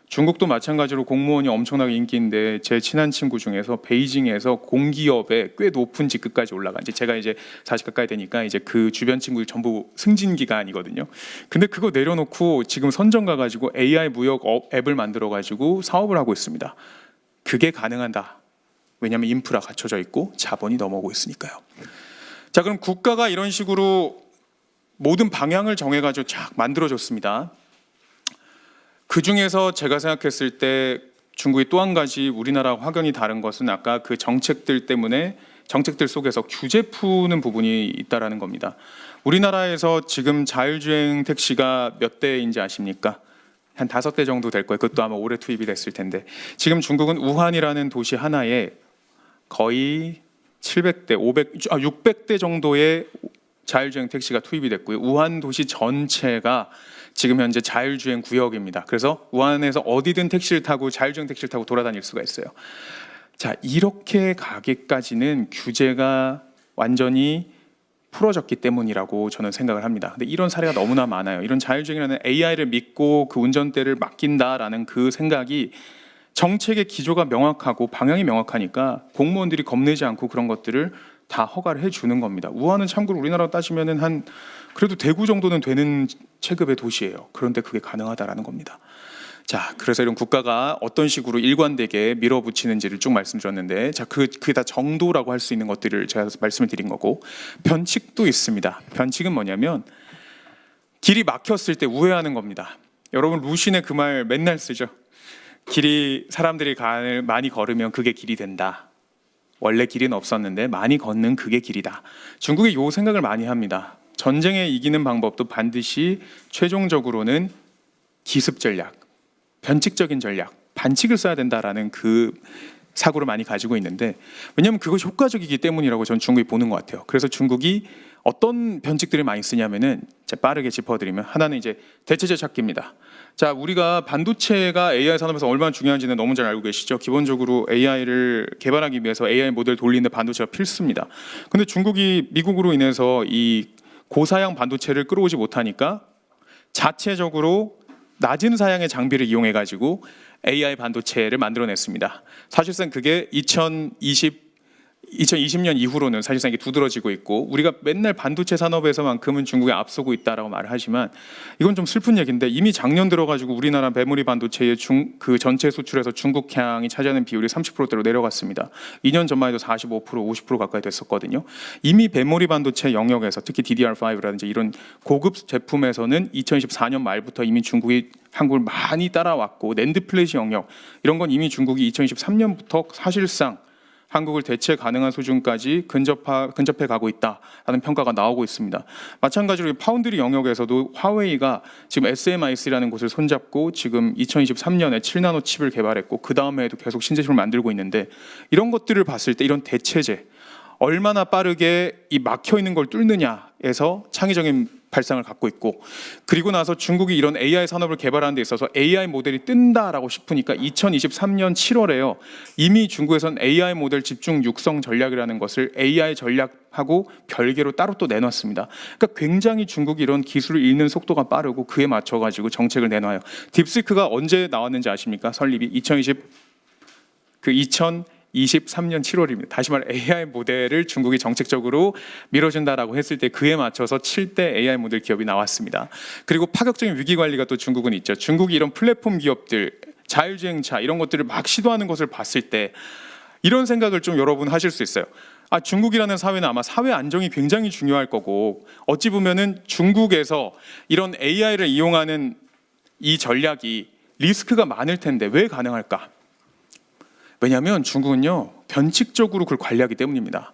중국도 마찬가지로 공무원이 엄청나게 인기인데 제 친한 친구 중에서 베이징에서 공기업에 꽤 높은 직급까지 올라간, 이제 제가 이제 40 가까이 되니까 이제 그 주변 친구들 전부 승진기가 아니거든요. 근데 그거 내려놓고 지금 선정 가가지고 AI 무역 앱을 만들어가지고 사업을 하고 있습니다. 그게 가능하다. 왜냐하면 인프라 갖춰져 있고 자본이 넘어오고 있으니까요. 자, 그럼 국가가 이런 식으로 모든 방향을 정해가지고 쫙 만들어줬습니다. 그 중에서 제가 생각했을 때 중국이 또 한 가지 우리나라와 확연히 다른 것은 아까 그 정책들 때문에 정책들 속에서 규제 푸는 부분이 있다라는 겁니다. 우리나라에서 지금 자율주행 택시가 몇 대인지 아십니까? 한 5대 정도 될 거예요. 그것도 아마 올해 투입이 됐을 텐데 지금 중국은 우한이라는 도시 하나에 거의 700대, 600대 정도의 자율주행 택시가 투입이 됐고요. 우한 도시 전체가 지금 현재 자율주행 구역입니다. 그래서 우한에서 어디든 택시를 타고 자율주행 택시를 타고 돌아다닐 수가 있어요. 자, 이렇게 가기까지는 규제가 완전히 풀어졌기 때문이라고 저는 생각을 합니다. 근데 이런 사례가 너무나 많아요. 이런 자율주행이라는 AI를 믿고 그 운전대를 맡긴다라는 그 생각이 정책의 기조가 명확하고 방향이 명확하니까 공무원들이 겁내지 않고 그런 것들을 다 허가를 해주는 겁니다. 우한은 참고로 우리나라로 따지면은 한 그래도 대구 정도는 되는 체급의 도시예요. 그런데 그게 가능하다라는 겁니다. 자, 그래서 이런 국가가 어떤 식으로 일관되게 밀어붙이는지를 쭉 말씀드렸는데, 자, 그게 다 정도라고 할 수 있는 것들을 제가 말씀을 드린 거고, 변칙도 있습니다. 변칙은 뭐냐면 길이 막혔을 때 우회하는 겁니다. 여러분 루신의 그 말 맨날 쓰죠. 길이 사람들이 많이 걸으면 그게 길이 된다. 원래 길은 없었는데 많이 걷는 그게 길이다. 중국이 요 생각을 많이 합니다. 전쟁에 이기는 방법도 반드시 최종적으로는 기습 전략, 변칙적인 전략, 반칙을 써야 된다라는 그 사고를 많이 가지고 있는데, 왜냐하면 그것이 효과적이기 때문이라고 저는 중국이 보는 것 같아요. 그래서 중국이 어떤 변칙들을 많이 쓰냐면은 빠르게 짚어드리면 하나는 이제 대체제 찾기입니다. 자, 우리가 반도체가 AI 산업에서 얼마나 중요한지는 너무 잘 알고 계시죠. 기본적으로 AI를 개발하기 위해서 AI 모델 돌리는데 반도체가 필수입니다. 근데 중국이 미국으로 인해서 이 고사양 반도체를 끌어오지 못하니까 자체적으로 낮은 사양의 장비를 이용해 가지고 AI 반도체를 만들어냈습니다. 사실상 그게 2020년 이후로는 사실상 이게 두드러지고 있고, 우리가 맨날 반도체 산업에서만큼은 중국에 앞서고 있다라고 말을 하지만 이건 좀 슬픈 얘기인데, 이미 작년 들어가지고 우리나라 메모리 반도체의 그 전체 수출에서 중국향이 차지하는 비율이 30%대로 내려갔습니다. 2년 전만 해도 45%, 50% 가까이 됐었거든요. 이미 메모리 반도체 영역에서 특히 DDR5라든지 이런 고급 제품에서는 2024년 말부터 이미 중국이 한국을 많이 따라왔고, 낸드 플래시 영역 이런 건 이미 중국이 2023년부터 사실상 한국을 대체 가능한 수준까지 근접해 가고 있다라는 평가가 나오고 있습니다. 마찬가지로 파운드리 영역에서도 화웨이가 지금 SMIC라는 곳을 손잡고 지금 2023년에 7나노 칩을 개발했고, 그 다음에도 계속 신제품을 만들고 있는데, 이런 것들을 봤을 때 이런 대체제 얼마나 빠르게 이 막혀 있는 걸 뚫느냐에서 창의적인 발상을 갖고 있고, 그리고 나서 중국이 이런 AI 산업을 개발하는 데 있어서 AI 모델이 뜬다라고 싶으니까 2023년 7월에요. 이미 중국에서는 AI 모델 집중 육성 전략이라는 것을 AI 전략하고 별개로 따로 또 내놨습니다. 그러니까 굉장히 중국이 이런 기술을 읽는 속도가 빠르고 그에 맞춰가지고 정책을 내놔요. 딥시크가 언제 나왔는지 아십니까? 설립이 2023년 7월입니다. 다시 말해 AI 모델을 중국이 정책적으로 밀어준다라고 했을 때 그에 맞춰서 7대 AI 모델 기업이 나왔습니다. 그리고 파격적인 위기 관리가 또 중국은 있죠. 중국이 이런 플랫폼 기업들, 자율주행차 이런 것들을 막 시도하는 것을 봤을 때 이런 생각을 좀 여러분 하실 수 있어요. 아, 중국이라는 사회는 아마 사회 안정이 굉장히 중요할 거고, 어찌 보면은 중국에서 이런 AI를 이용하는 이 전략이 리스크가 많을 텐데 왜 가능할까? 왜냐하면 중국은요 변칙적으로 그걸 관리하기 때문입니다.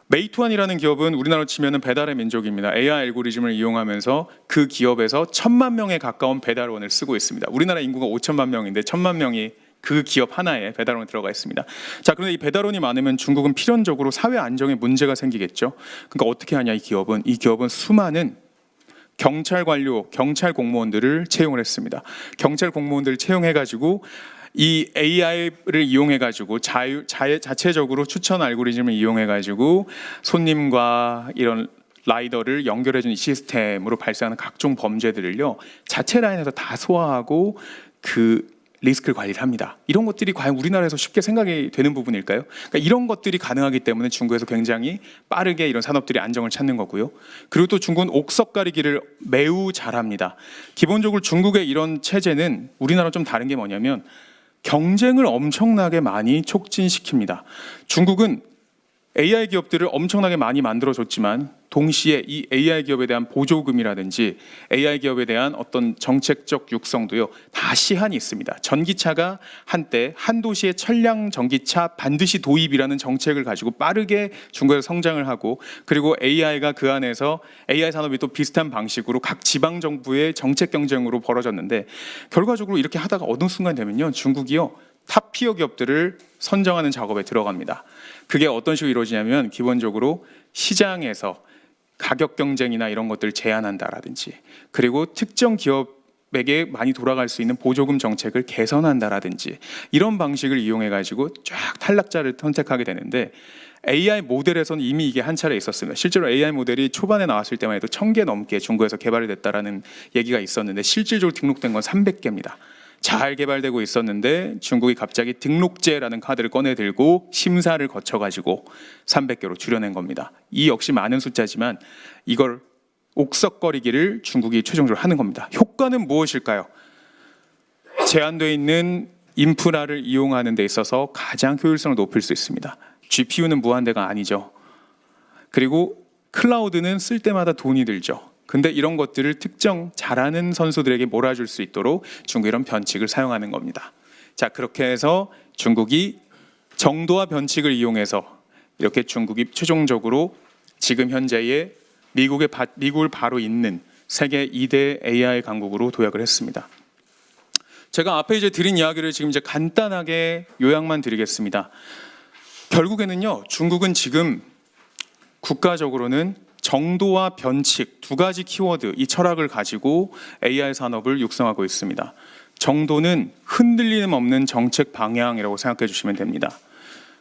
메이투안이라는 기업은 우리나라로 치면 배달의 민족입니다. AI 알고리즘을 이용하면서 그 기업에서 1,000만 명에 가까운 배달원을 쓰고 있습니다. 우리나라 인구가 5천만 명인데 1,000만 명이 그 기업 하나에 배달원이 들어가 있습니다. 자, 그런데 이 배달원이 많으면 중국은 필연적으로 사회 안정에 문제가 생기겠죠. 그러니까 어떻게 하냐, 이 기업은 수많은 경찰 관료, 경찰 공무원들을 채용을 했습니다. 경찰 공무원들을 채용해가지고 이 AI를 이용해가지고 자체적으로 추천 알고리즘을 이용해가지고 손님과 이런 라이더를 연결해주는 시스템으로 발생하는 각종 범죄들을요 자체 라인에서 다 소화하고 그 리스크를 관리를 합니다. 이런 것들이 과연 우리나라에서 쉽게 생각이 되는 부분일까요? 그러니까 이런 것들이 가능하기 때문에 중국에서 굉장히 빠르게 이런 산업들이 안정을 찾는 거고요. 그리고 또 중국은 옥석 가리기를 매우 잘합니다. 기본적으로 중국의 이런 체제는 우리나라와 좀 다른 게 뭐냐면 경쟁을 엄청나게 많이 촉진시킵니다. 중국은 AI 기업들을 엄청나게 많이 만들어줬지만 동시에 이 AI 기업에 대한 보조금이라든지 AI 기업에 대한 어떤 정책적 육성도요 다 시한이 있습니다. 전기차가 한때 한 도시의 천량 전기차 반드시 도입이라는 정책을 가지고 빠르게 중국에서 성장을 하고 그리고 AI가 그 안에서 AI 산업이 또 비슷한 방식으로 각 지방 정부의 정책 경쟁으로 벌어졌는데 결과적으로 이렇게 하다가 어느 순간 되면요 중국이요 탑피어 기업들을 선정하는 작업에 들어갑니다. 그게 어떤 식으로 이루어지냐면 기본적으로 시장에서 가격 경쟁이나 이런 것들을 제한한다라든지 그리고 특정 기업에게 많이 돌아갈 수 있는 보조금 정책을 개선한다라든지 이런 방식을 이용해 가지고 쫙 탈락자를 선택하게 되는데 AI 모델에서는 이미 이게 한 차례 있었습니다. 실제로 AI 모델이 초반에 나왔을 때만 해도 1000개 넘게 중국에서 개발이 됐다라는 얘기가 있었는데 실질적으로 등록된 건 300개입니다. 잘 개발되고 있었는데 중국이 갑자기 등록제라는 카드를 꺼내 들고 심사를 거쳐가지고 300개로 줄여낸 겁니다. 이 역시 많은 숫자지만 이걸 옥석거리기를 중국이 최종적으로 하는 겁니다. 효과는 무엇일까요? 제한되어 있는 인프라를 이용하는 데 있어서 가장 효율성을 높일 수 있습니다. GPU는 무한대가 아니죠. 그리고 클라우드는 쓸 때마다 돈이 들죠. 근데 이런 것들을 특정 잘하는 선수들에게 몰아줄 수 있도록 중국이 이런 변칙을 사용하는 겁니다. 자, 그렇게 해서 중국이 정도와 변칙을 이용해서 이렇게 중국이 최종적으로 지금 현재의 미국을 바로 잇는 세계 2대 AI 강국으로 도약을 했습니다. 제가 앞에 이제 드린 이야기를 지금 이제 간단하게 요약만 드리겠습니다. 결국에는요, 중국은 지금 국가적으로는 정도와 변칙 두 가지 키워드 이 철학을 가지고 AI 산업을 육성하고 있습니다. 정도는 흔들림 없는 정책 방향이라고 생각해 주시면 됩니다.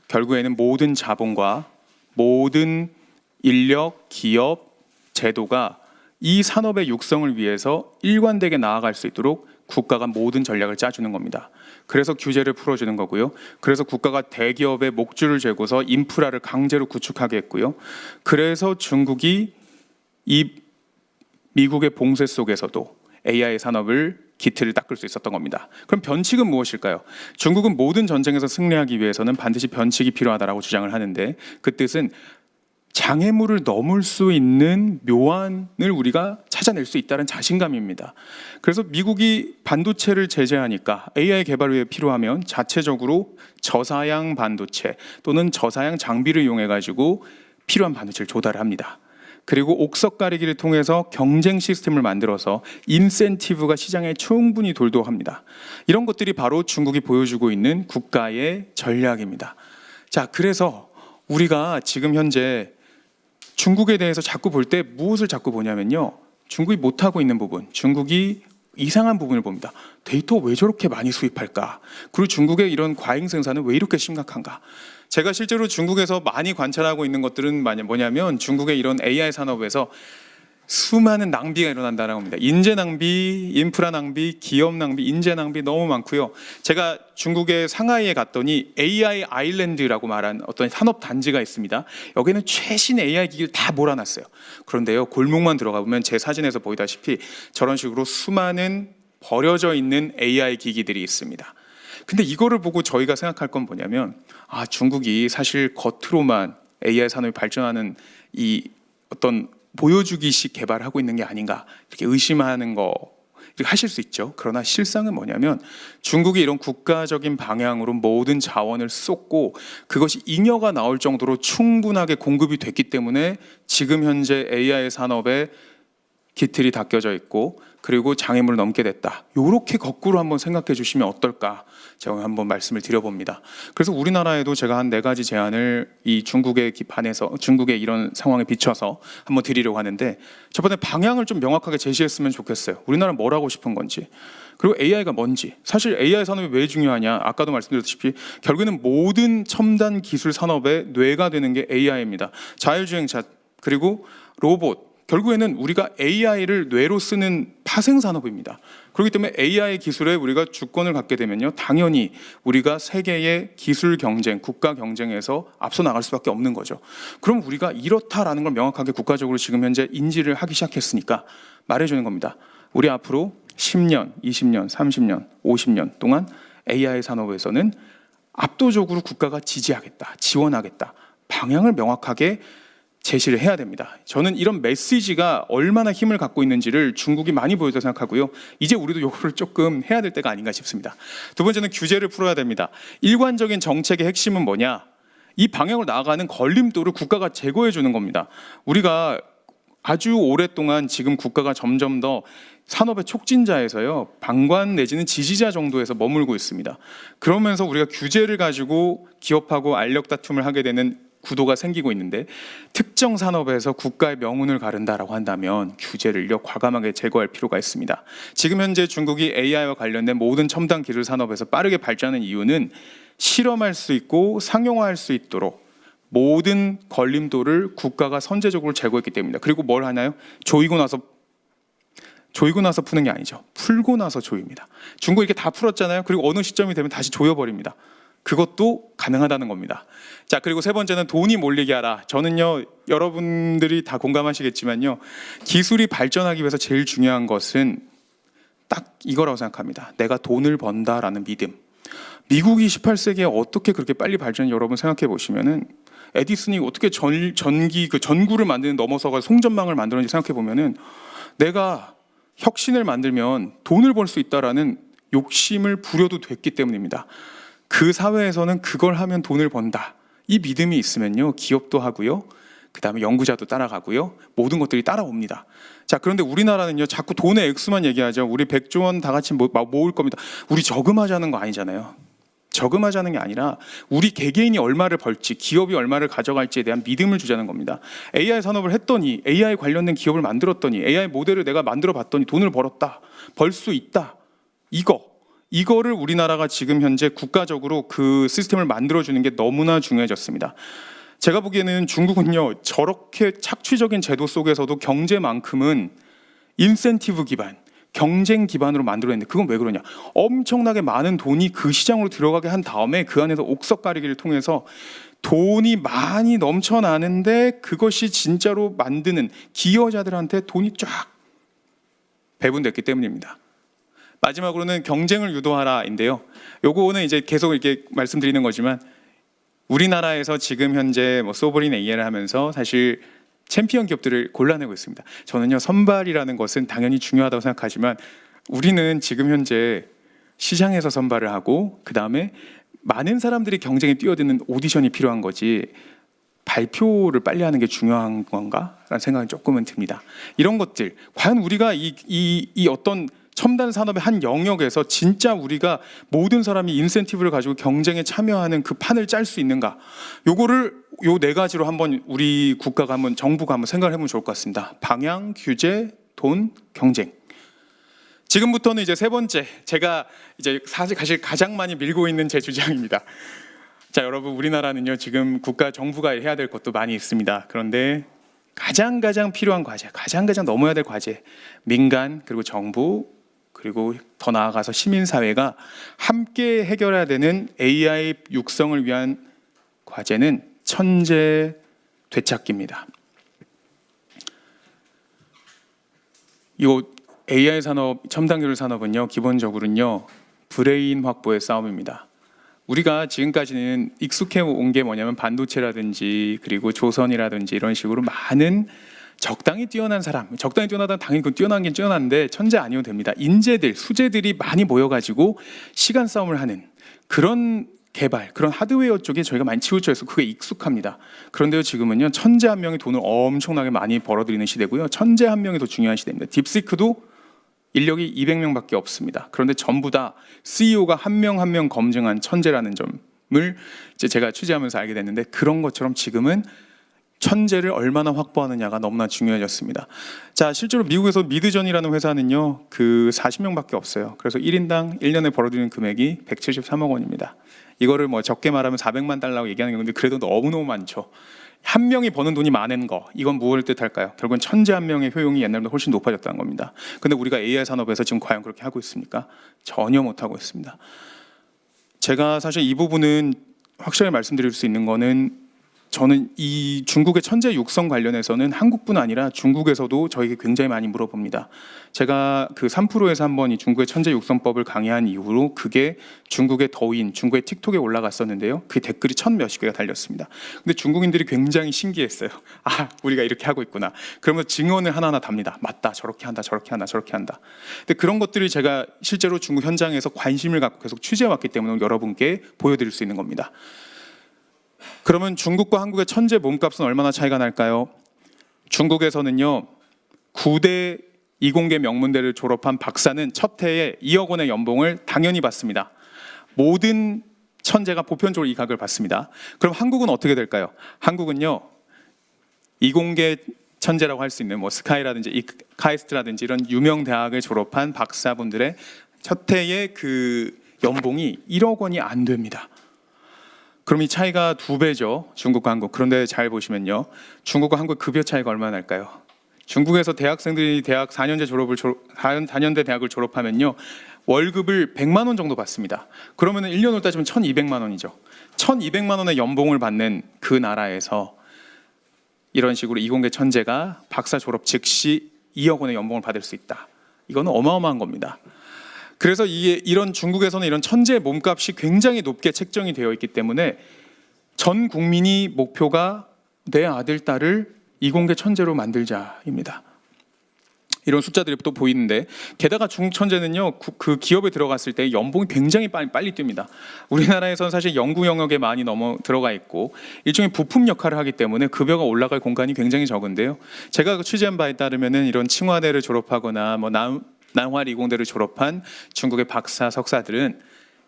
결국에는 모든 자본과 모든 인력, 기업, 제도가 이 산업의 육성을 위해서 일관되게 나아갈 수 있도록 국가가 모든 전략을 짜주는 겁니다. 그래서 규제를 풀어주는 거고요. 그래서 국가가 대기업의 목줄을 죄고서 인프라를 강제로 구축하게 했고요. 그래서 중국이 이 미국의 봉쇄 속에서도 AI 산업을 기틀을 닦을 수 있었던 겁니다. 그럼 변칙은 무엇일까요? 중국은 모든 전쟁에서 승리하기 위해서는 반드시 변칙이 필요하다라고 주장을 하는데 그 뜻은 장애물을 넘을 수 있는 묘안을 우리가 찾아낼 수 있다는 자신감입니다. 그래서 미국이 반도체를 제재하니까 AI 개발 위해 필요하면 자체적으로 저사양 반도체 또는 저사양 장비를 이용해 가지고 필요한 반도체를 조달합니다. 그리고 옥석 가리기를 통해서 경쟁 시스템을 만들어서 인센티브가 시장에 충분히 돌도합니다. 이런 것들이 바로 중국이 보여주고 있는 국가의 전략입니다. 자, 그래서 우리가 지금 현재 중국에 대해서 자꾸 볼 때 무엇을 자꾸 보냐면요. 중국이 못하고 있는 부분, 중국이 이상한 부분을 봅니다. 데이터 왜 저렇게 많이 수입할까? 그리고 중국의 이런 과잉 생산은 왜 이렇게 심각한가? 제가 실제로 중국에서 많이 관찰하고 있는 것들은 뭐냐면 중국의 이런 AI 산업에서 수많은 낭비가 일어난다는 겁니다. 인재 낭비, 인프라 낭비, 기업 낭비, 인재 낭비 너무 많고요. 제가 중국의 상하이에 갔더니 AI 아일랜드라고 말한 어떤 산업 단지가 있습니다. 여기는 최신 AI 기기를 다 몰아놨어요. 그런데요, 골목만 들어가 보면 제 사진에서 보이다시피 저런 식으로 수많은 버려져 있는 AI 기기들이 있습니다. 근데 이거를 보고 저희가 생각할 건 뭐냐면 중국이 사실 겉으로만 AI 산업이 발전하는 이 어떤 보여주기식 개발을 하고 있는 게 아닌가 이렇게 의심하는 거 이렇게 하실 수 있죠. 그러나 실상은 뭐냐면 중국이 이런 국가적인 방향으로 모든 자원을 쏟고 그것이 잉여가 나올 정도로 충분하게 공급이 됐기 때문에 지금 현재 AI 산업에 기틀이 닦여져 있고 그리고 장애물을 넘게 됐다. 이렇게 거꾸로 한번 생각해 주시면 어떨까 제가 한번 말씀을 드려봅니다. 그래서 우리나라에도 제가 한 4가지 제안을 이 중국에 반해서 중국의 이런 상황에 비춰서 한번 드리려고 하는데 첫 번째 방향을 좀 명확하게 제시했으면 좋겠어요. 우리나라는 뭘 하고 싶은 건지 그리고 AI가 뭔지 사실 AI 산업이 왜 중요하냐 아까도 말씀드렸다시피 결국에는 모든 첨단 기술 산업의 뇌가 되는 게 AI입니다. 자율주행차 그리고 로봇 결국에는 우리가 AI를 뇌로 쓰는 파생 산업입니다. 그렇기 때문에 AI 기술에 우리가 주권을 갖게 되면요, 당연히 우리가 세계의 기술 경쟁, 국가 경쟁에서 앞서 나갈 수밖에 없는 거죠. 그럼 우리가 이렇다라는 걸 명확하게 국가적으로 지금 현재 인지를 하기 시작했으니까 말해주는 겁니다. 우리 앞으로 10년, 20년, 30년, 50년 동안 AI 산업에서는 압도적으로 국가가 지지하겠다, 지원하겠다, 방향을 명확하게 제시를 해야 됩니다. 저는 이런 메시지가 얼마나 힘을 갖고 있는지를 중국이 많이 보여줬다고 생각하고요. 이제 우리도 이거를 조금 해야 될 때가 아닌가 싶습니다. 두 번째는 규제를 풀어야 됩니다. 일관적인 정책의 핵심은 뭐냐? 이 방향으로 나아가는 걸림돌을 국가가 제거해 주는 겁니다. 우리가 아주 오랫동안 지금 국가가 점점 더 산업의 촉진자에서요, 방관 내지는 지지자 정도에서 머물고 있습니다. 그러면서 우리가 규제를 가지고 기업하고 알력 다툼을 하게 되는 구도가 생기고 있는데, 특정 산업에서 국가의 명운을 가른다라고 한다면 규제를요 과감하게 제거할 필요가 있습니다. 지금 현재 중국이 AI와 관련된 모든 첨단 기술 산업에서 빠르게 발전하는 이유는 실험할 수 있고 상용화할 수 있도록 모든 걸림돌을 국가가 선제적으로 제거했기 때문입니다. 그리고 뭘 하나요? 조이고 나서 푸는 게 아니죠. 풀고 나서 조입니다. 중국이 이렇게 다 풀었잖아요. 그리고 어느 시점이 되면 다시 조여버립니다. 그것도 가능하다는 겁니다. 자, 그리고 세 번째는 돈이 몰리게 하라. 저는요, 여러분들이 다 공감하시겠지만요, 기술이 발전하기 위해서 제일 중요한 것은 딱 이거라고 생각합니다. 내가 돈을 번다라는 믿음. 미국이 18세기에 어떻게 그렇게 빨리 발전했는지 여러분 생각해 보시면은, 에디슨이 어떻게 전기 그 전구를 만드는 넘어서가 송전망을 만들었는지 생각해 보면은, 내가 혁신을 만들면 돈을 벌 수 있다라는 욕심을 부려도 됐기 때문입니다. 그 사회에서는 그걸 하면 돈을 번다, 이 믿음이 있으면요, 기업도 하고요, 그 다음에 연구자도 따라가고요, 모든 것들이 따라옵니다. 자, 그런데 우리나라는요, 자꾸 돈의 액수만 얘기하죠. 우리 100조 원 다 같이 모을 겁니다. 우리 저금하자는 거 아니잖아요. 저금하자는 게 아니라 우리 개개인이 얼마를 벌지, 기업이 얼마를 가져갈지에 대한 믿음을 주자는 겁니다. AI 산업을 했더니, AI 관련된 기업을 만들었더니, AI 모델을 내가 만들어 봤더니 돈을 벌었다, 벌 수 있다, 이거를 우리나라가 지금 현재 국가적으로 그 시스템을 만들어주는 게 너무나 중요해졌습니다. 제가 보기에는 중국은요, 저렇게 착취적인 제도 속에서도 경제만큼은 인센티브 기반, 경쟁 기반으로 만들어냈는데, 그건 왜 그러냐? 엄청나게 많은 돈이 그 시장으로 들어가게 한 다음에 그 안에서 옥석 가리기를 통해서 돈이 많이 넘쳐나는데, 그것이 진짜로 만드는 기여자들한테 돈이 쫙 배분됐기 때문입니다. 마지막으로는 경쟁을 유도하라인데요. 요거는 이제 계속 이렇게 말씀드리는 거지만, 우리나라에서 지금 현재 소버린 AI를 하면서 사실 챔피언 기업들을 골라내고 있습니다. 저는요, 선발이라는 것은 당연히 중요하다고 생각하지만, 우리는 지금 현재 시장에서 선발을 하고 그 다음에 많은 사람들이 경쟁에 뛰어드는 오디션이 필요한 거지, 발표를 빨리 하는 게 중요한 건가? 라는 생각이 조금은 듭니다. 이런 것들, 과연 우리가 이 어떤 첨단 산업의 한 영역에서 진짜 우리가 모든 사람이 인센티브를 가지고 경쟁에 참여하는 그 판을 짤 수 있는가? 요거를 요 네 가지로 한번 우리 국가가 한번, 정부가 한번 생각을 해보면 좋을 것 같습니다. 방향, 규제, 돈, 경쟁. 지금부터는 이제 세 번째, 제가 이제 사실 가장 많이 밀고 있는 제 주장입니다. 자, 여러분, 우리나라는요, 지금 국가 정부가 해야 될 것도 많이 있습니다. 그런데 가장 필요한 과제, 가장 넘어야 될 과제, 민간 그리고 정부 그리고 더 나아가서 시민사회가 함께 해결해야 되는 AI 육성을 위한 과제는 천재 되찾기입니다. 이 AI 산업, 첨단 기술 산업은요, 기본적으로는요, 브레인 확보의 싸움입니다. 우리가 지금까지는 익숙해 온 게 뭐냐면 반도체라든지 그리고 조선이라든지 이런 식으로 많은 적당히 뛰어난 사람, 적당히 뛰어나다 당연히 그 뛰어난 게 뛰어난데 천재 아니어도 됩니다. 인재들, 수재들이 많이 모여가지고 시간 싸움을 하는 그런 개발, 그런 하드웨어 쪽에 저희가 많이 치우쳐서 그게 익숙합니다. 그런데요, 지금은요, 천재 한 명이 돈을 엄청나게 많이 벌어들이는 시대고요, 천재 한 명이 더 중요한 시대입니다. 딥시크도 인력이 200명밖에 없습니다. 그런데 전부 다 CEO가 한 명 한 명 검증한 천재라는 점을 이제 제가 취재하면서 알게 됐는데, 그런 것처럼 지금은 천재를 얼마나 확보하느냐가 너무나 중요해졌습니다. 자, 실제로 미국에서 미드전이라는 회사는요, 그 40명밖에 없어요. 그래서 1인당 1년에 벌어들이는 금액이 173억 원입니다. 이거를 뭐 적게 말하면 400만 달러라고 얘기하는 건데, 그래도 너무너무 많죠. 한 명이 버는 돈이 많은 거, 이건 무엇을 뜻할까요? 결국은 천재 한 명의 효용이 옛날보다 훨씬 높아졌다는 겁니다. 근데 우리가 AI 산업에서 지금 과연 그렇게 하고 있습니까? 전혀 못하고 있습니다. 제가 사실 이 부분은 확실하게 말씀드릴 수 있는 거는, 저는 이 중국의 천재 육성 관련해서는 한국뿐 아니라 중국에서도 저에게 굉장히 많이 물어봅니다. 제가 그 3프로에서 한번 이 중국의 천재 육성법을 강의한 이후로 그게 중국의 더윈, 중국의 틱톡에 올라갔었는데요. 그 댓글이 1000 몇십 개가 달렸습니다. 근데 중국인들이 굉장히 신기했어요. 아, 우리가 이렇게 하고 있구나. 그러면서 증언을 하나하나 답니다. 맞다, 저렇게 한다, 저렇게 한다, 저렇게 한다. 근데 그런 것들을 제가 실제로 중국 현장에서 관심을 갖고 계속 취재해왔기 때문에 여러분께 보여드릴 수 있는 겁니다. 그러면 중국과 한국의 천재 몸값은 얼마나 차이가 날까요? 중국에서는요, 9대 이공계 명문대를 졸업한 박사는 첫 해에 2억 원의 연봉을 당연히 받습니다. 모든 천재가 보편적으로 이 가격을 받습니다. 그럼 한국은 어떻게 될까요? 한국은요, 이공계 천재라고 할 수 있는 뭐 스카이라든지 이카이스트라든지 이런 유명 대학을 졸업한 박사분들의 첫 해의 그 연봉이 1억 원이 안 됩니다. 그럼 이 차이가 2배죠. 중국과 한국. 그런데 잘 보시면요, 중국과 한국 급여 차이가 얼마나 날까요? 중국에서 대학생들이 대학 4년제 대학을 졸업하면요, 월급을 100만 원 정도 받습니다. 그러면 1년으로 따지면 1200만 원이죠. 1200만 원의 연봉을 받는 그 나라에서 이런 식으로 이공계 천재가 박사 졸업 즉시 2억 원의 연봉을 받을 수 있다. 이거는 어마어마한 겁니다. 그래서 이런 중국에서는 이런 천재 몸값이 굉장히 높게 책정이 되어 있기 때문에 전 국민이 목표가 내 아들, 딸을 이공계 천재로 만들자입니다. 이런 숫자들이 또 보이는데, 게다가 중국 천재는요, 그 기업에 들어갔을 때 연봉이 굉장히 빨리 뜁니다. 우리나라에서는 사실 연구 영역에 많이 들어가 있고 일종의 부품 역할을 하기 때문에 급여가 올라갈 공간이 굉장히 적은데요. 제가 취재한 바에 따르면은 이런 칭화대를 졸업하거나 뭐 난화理工대를 졸업한 중국의 박사, 석사들은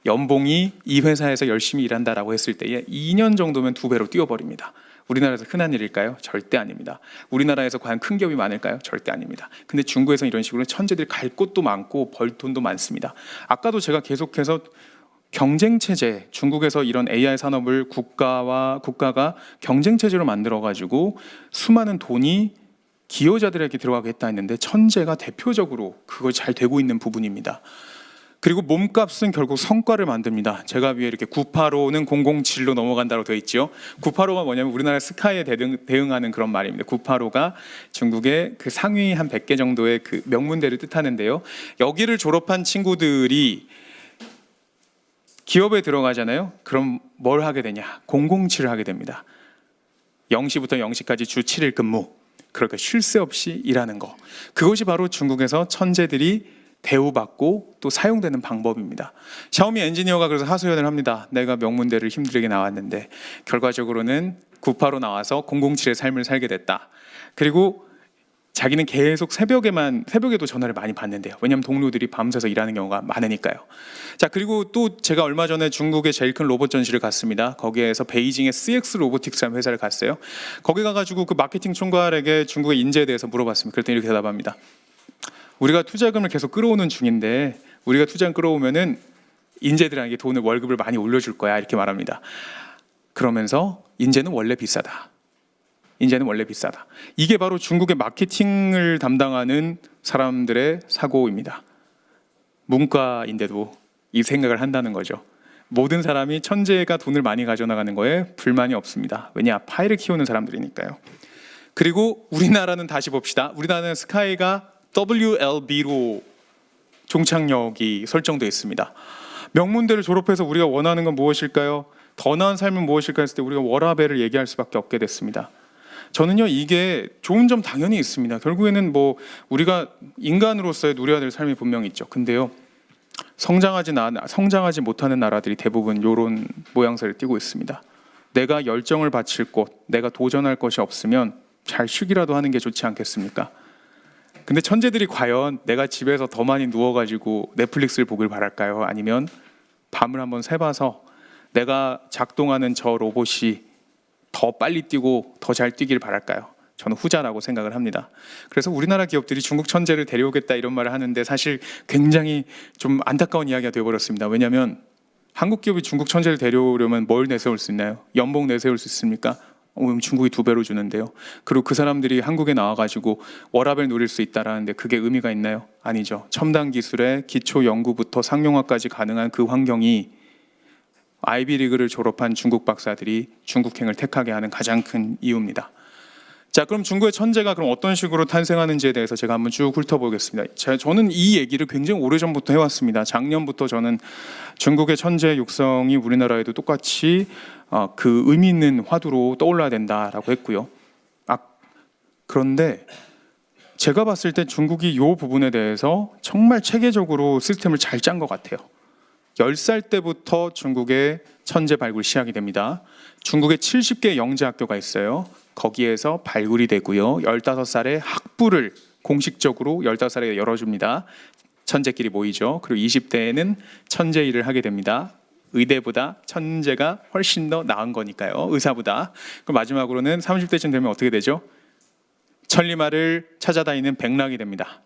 연봉이 이 회사에서 열심히 일한다라고 했을 때에 2년 정도면 2배로 뛰어버립니다. 우리나라에서 흔한 일일까요? 절대 아닙니다. 우리나라에서 과연 큰 기업이 많을까요? 절대 아닙니다. 근데 중국에서는 이런 식으로 천재들이 갈 곳도 많고 벌 돈도 많습니다. 아까도 제가 계속해서 경쟁 체제, 중국에서 이런 AI 산업을 국가가 경쟁 체제로 만들어 가지고 수많은 돈이 기여자들에게 들어가겠다 했는데, 천재가 대표적으로 그걸 잘 되고 있는 부분입니다. 그리고 몸값은 결국 성과를 만듭니다. 제가 위에 이렇게 985는 007로 넘어간다고 되어 있죠. 985가 뭐냐면 우리나라 스카이에 대응하는 그런 말입니다. 985가 중국의 그 상위 한 100개 정도의 그 명문대를 뜻하는데요. 여기를 졸업한 친구들이 기업에 들어가잖아요. 그럼 뭘 하게 되냐? 007을 하게 됩니다. 0시부터 0시까지 주 7일 근무. 그러니까 쉴 새 없이 일하는 거. 그것이 바로 중국에서 천재들이 대우받고 또 사용되는 방법입니다. 샤오미 엔지니어가 그래서 하소연을 합니다. 내가 명문대를 힘들게 나왔는데 결과적으로는 985 나와서 007의 삶을 살게 됐다. 그리고 자기는 계속 새벽에도 전화를 많이 받는데요. 왜냐하면 동료들이 밤새서 일하는 경우가 많으니까요. 자, 그리고 또 제가 얼마 전에 중국의 제일 큰 로봇 전시를 갔습니다. 거기에서 베이징의 CX 로보틱스라는 회사를 갔어요. 거기 가가지고 그 마케팅 총괄에게 중국의 인재에 대해서 물어봤습니다. 그랬더니 이렇게 대답합니다. 우리가 투자금을 계속 끌어오는 중인데, 우리가 투자금 끌어오면은 인재들에게 월급을 많이 올려줄 거야, 이렇게 말합니다. 그러면서 인재는 원래 비싸다. 인재는 원래 비싸다. 이게 바로 중국의 마케팅을 담당하는 사람들의 사고입니다. 문과인데도 이 생각을 한다는 거죠. 모든 사람이 천재가 돈을 많이 가져나가는 거에 불만이 없습니다. 왜냐? 파이를 키우는 사람들이니까요. 그리고 우리나라는 다시 봅시다. 우리나라는 스카이가 WLB로 종착역이 설정되어 있습니다. 명문대를 졸업해서 우리가 원하는 건 무엇일까요? 더 나은 삶은 무엇일까 했을 때 우리가 워라밸을 얘기할 수밖에 없게 됐습니다. 저는요, 이게 좋은 점 당연히 있습니다. 결국에는 뭐 우리가 인간으로서의 누려야 될 삶이 분명히 있죠. 근데요, 성장하지 못하는 나라들이 대부분 이런 모양새를 띠고 있습니다. 내가 열정을 바칠 곳, 내가 도전할 것이 없으면 잘 쉬기라도 하는 게 좋지 않겠습니까? 근데 천재들이 과연 내가 집에서 더 많이 누워가지고 넷플릭스를 보길 바랄까요? 아니면 밤을 한번 새봐서 내가 작동하는 저 로봇이 더 빨리 뛰고 더 잘 뛰길 바랄까요? 저는 후자라고 생각을 합니다. 그래서 우리나라 기업들이 중국 천재를 데려오겠다 이런 말을 하는데 사실 굉장히 좀 안타까운 이야기가 되어버렸습니다. 왜냐하면 한국 기업이 중국 천재를 데려오려면 뭘 내세울 수 있나요? 연봉 내세울 수 있습니까? 그럼 중국이 2배로 주는데요. 그리고 그 사람들이 한국에 나와가지고 워라밸 누릴 수 있다라는데 그게 의미가 있나요? 아니죠. 첨단 기술의 기초 연구부터 상용화까지 가능한 그 환경이 아이비리그를 졸업한 중국 박사들이 중국행을 택하게 하는 가장 큰 이유입니다. 자, 그럼 중국의 천재가 그럼 어떤 식으로 탄생하는지에 대해서 제가 한번 쭉 훑어보겠습니다. 저는 이 얘기를 굉장히 오래전부터 해왔습니다. 작년부터 저는 중국의 천재 육성이 우리나라에도 똑같이 그 의미 있는 화두로 떠올라야 된다라고 했고요. 그런데 제가 봤을 때 중국이 이 부분에 대해서 정말 체계적으로 시스템을 잘 짠 것 같아요. 10살 때부터 중국의 천재 발굴 시작이 됩니다. 중국에 70개 영재학교가 있어요. 거기에서 발굴이 되고요. 15살에 학부를 공식적으로 15살에 열어줍니다. 천재끼리 모이죠. 그리고 20대에는 천재 일을 하게 됩니다. 의대보다 천재가 훨씬 더 나은 거니까요. 의사보다. 그리고 마지막으로는 30대쯤 되면 어떻게 되죠? 천리마를 찾아다니는 백락이 됩니다.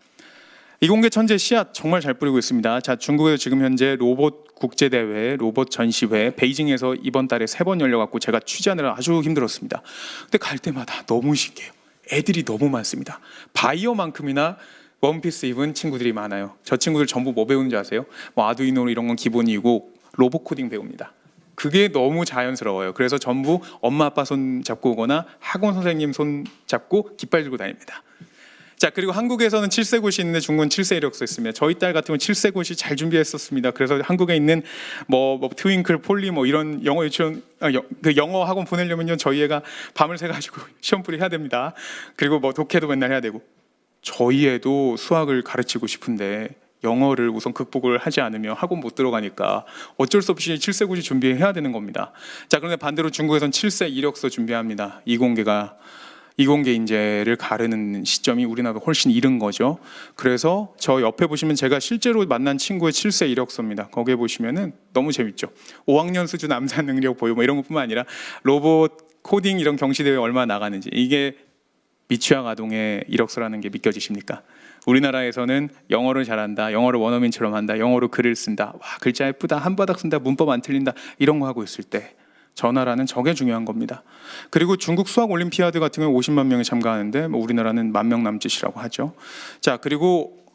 이공계 천재 씨앗 정말 잘 뿌리고 있습니다. 자, 중국에서 지금 현재 로봇 국제대회, 로봇 전시회 베이징에서 이번 달에 3번 열려갖고 제가 취재하느라 아주 힘들었습니다. 근데 갈 때마다 너무 신기해요. 애들이 너무 많습니다. 바이오만큼이나 원피스 입은 친구들이 많아요. 저 친구들 전부 뭐 배우는지 아세요? 뭐 아두이노 이런 건 기본이고 로봇 코딩 배웁니다. 그게 너무 자연스러워요. 그래서 전부 엄마 아빠 손 잡고 오거나 학원 선생님 손 잡고 깃발 들고 다닙니다. 자, 그리고 한국에서는 7세 굿이 있는데 중국은 7세 이력서 있습니다. 저희 딸 같은 경우는 7세 굿이 잘 준비했었습니다. 그래서 한국에 있는 뭐 트윙클, 폴리 뭐 이런 영어 유치원, 그 영어 학원 보내려면요 저희 애가 밤을 새가지고 시험풀이 해야 됩니다. 그리고 뭐 독해도 맨날 해야 되고 저희 애도 수학을 가르치고 싶은데 영어를 우선 극복을 하지 않으면 학원 못 들어가니까 어쩔 수 없이 7세 굿이 준비해야 되는 겁니다. 자, 그런데 반대로 중국에서는 7세 이력서 준비합니다. 이공계 인재를 가르는 시점이 우리나라보다 훨씬 이른 거죠. 그래서 저 옆에 보시면 제가 실제로 만난 친구의 7세 이력서입니다. 거기에 보시면은 너무 재밌죠. 5학년 수준 암산 능력 보유 뭐 이런 것뿐만 아니라 로봇 코딩 이런 경시대회 얼마나 나가는지 이게 미취학 아동의 이력서라는 게 믿겨지십니까? 우리나라에서는 영어를 잘한다, 영어를 원어민처럼 한다, 영어로 글을 쓴다, 와 글자 예쁘다, 한바닥 쓴다, 문법 안 틀린다 이런 거 하고 있을 때 저 나라는 저게 중요한 겁니다. 그리고 중국 수학 올림피아드 같은 경우 50만 명이 참가하는데 뭐 우리나라는 10,000명 남짓이라고 하죠. 자, 그리고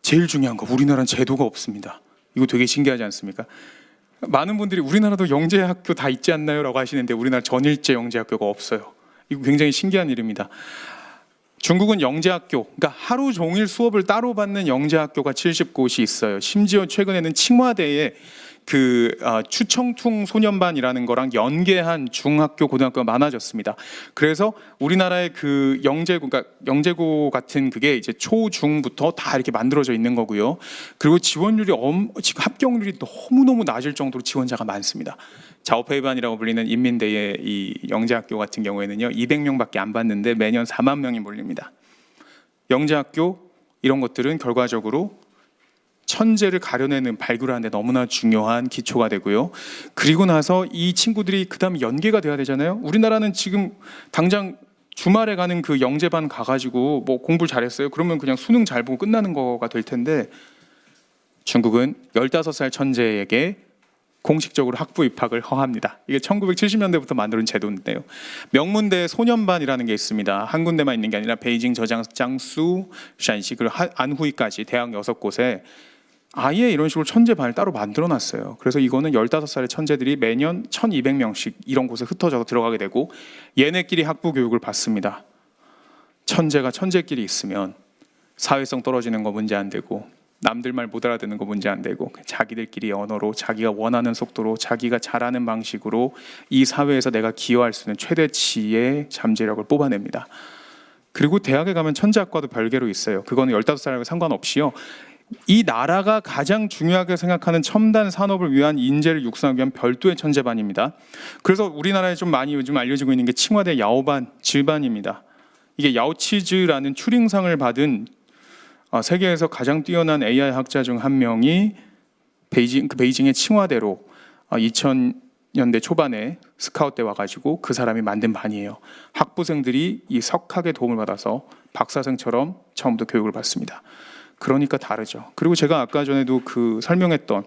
제일 중요한 거 우리나라는 제도가 없습니다. 이거 되게 신기하지 않습니까? 많은 분들이 우리나라도 영재학교 다 있지 않나요? 라고 하시는데 우리나라 전일제 영재학교가 없어요. 이거 굉장히 신기한 일입니다. 중국은 영재학교, 그러니까 하루 종일 수업을 따로 받는 영재학교가 70곳이 있어요. 심지어 최근에는 칭화대에 추청퉁 소년반이라는 거랑 연계한 중학교, 고등학교가 많아졌습니다. 그래서 우리나라의 그 영재고, 그러니까 영재고 같은 그게 이제 초, 중부터 다 이렇게 만들어져 있는 거고요. 그리고 지원율이 지금 합격률이 너무너무 낮을 정도로 지원자가 많습니다. 자오페이반이라고 불리는 인민대의 이 영재학교 같은 경우에는요 200명밖에 안 받는데 매년 4만 명이 몰립니다. 영재학교 이런 것들은 결과적으로 천재를 가려내는 발굴하는 데 너무나 중요한 기초가 되고요. 그리고 나서 이 친구들이 그다음 연계가 돼야 되잖아요. 우리나라는 지금 당장 주말에 가는 그 영재반 가가지고 뭐 공부를 잘했어요. 그러면 그냥 수능 잘 보고 끝나는 거가 될 텐데 중국은 15살 천재에게 공식적으로 학부 입학을 허합니다. 이게 1970년대부터 만들어진 제도인데요. 명문대 소년반이라는 게 있습니다. 한 군데만 있는 게 아니라 베이징, 저장, 장수, 샨시 그리고 안후이까지 대학 6곳에 아예 이런 식으로 천재반을 따로 만들어놨어요. 그래서 이거는 15살의 천재들이 매년 1200명씩 이런 곳에 흩어져서 들어가게 되고 얘네끼리 학부 교육을 받습니다. 천재가 천재끼리 있으면 사회성 떨어지는 거 문제 안 되고 남들 말 못 알아듣는 거 문제 안 되고 자기들끼리 언어로 자기가 원하는 속도로 자기가 잘하는 방식으로 이 사회에서 내가 기여할 수 있는 최대치의 잠재력을 뽑아냅니다. 그리고 대학에 가면 천재학과도 별개로 있어요. 그거는 15살과 상관없이요. 이 나라가 가장 중요하게 생각하는 첨단 산업을 위한 인재를 육성하기 위한 별도의 천재반입니다. 그래서 우리나라에 좀 많이 요즘 알려지고 있는 게 칭화대 야오반, 질반입니다. 이게 야오치즈라는 튜링상을 받은 세계에서 가장 뛰어난 AI 학자 중 한 명이 베이징의 칭화대로 2000년대 초반에 스카웃돼 와가지고 그 사람이 만든 반이에요. 학부생들이 이 석학의 도움을 받아서 박사생처럼 처음부터 교육을 받습니다. 그러니까 다르죠. 그리고 제가 아까 전에도 그 설명했던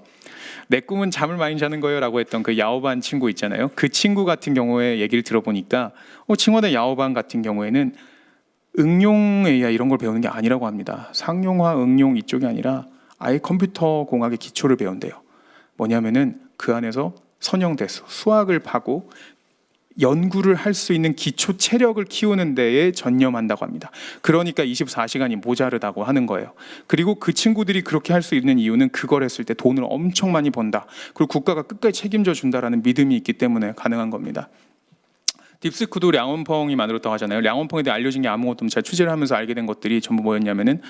내 꿈은 잠을 많이 자는 거예요라고 했던 그 야오반 친구 있잖아요. 그 친구 같은 경우에 얘기를 들어보니까 칭화대 야오반 같은 경우에는 응용 AI 이런 걸 배우는 게 아니라고 합니다. 상용화, 응용 이쪽이 아니라 아예 컴퓨터 공학의 기초를 배운대요. 뭐냐면은 그 안에서 선형대수, 수학을 파고 연구를 할 수 있는 기초 체력을 키우는 데에 전념한다고 합니다. 그러니까 24시간이 모자르다고 하는 거예요. 그리고 그 친구들이 그렇게 할 수 있는 이유는 그걸 했을 때 돈을 엄청 많이 번다. 그리고 국가가 끝까지 책임져 준다라는 믿음이 있기 때문에 가능한 겁니다. 딥스쿠도 량원펑이 만들었다고 하잖아요. 량원펑에 대해 알려진 게 아무것도 없는 제가 취재를 하면서 알게 된 것들이 전부 뭐였냐면은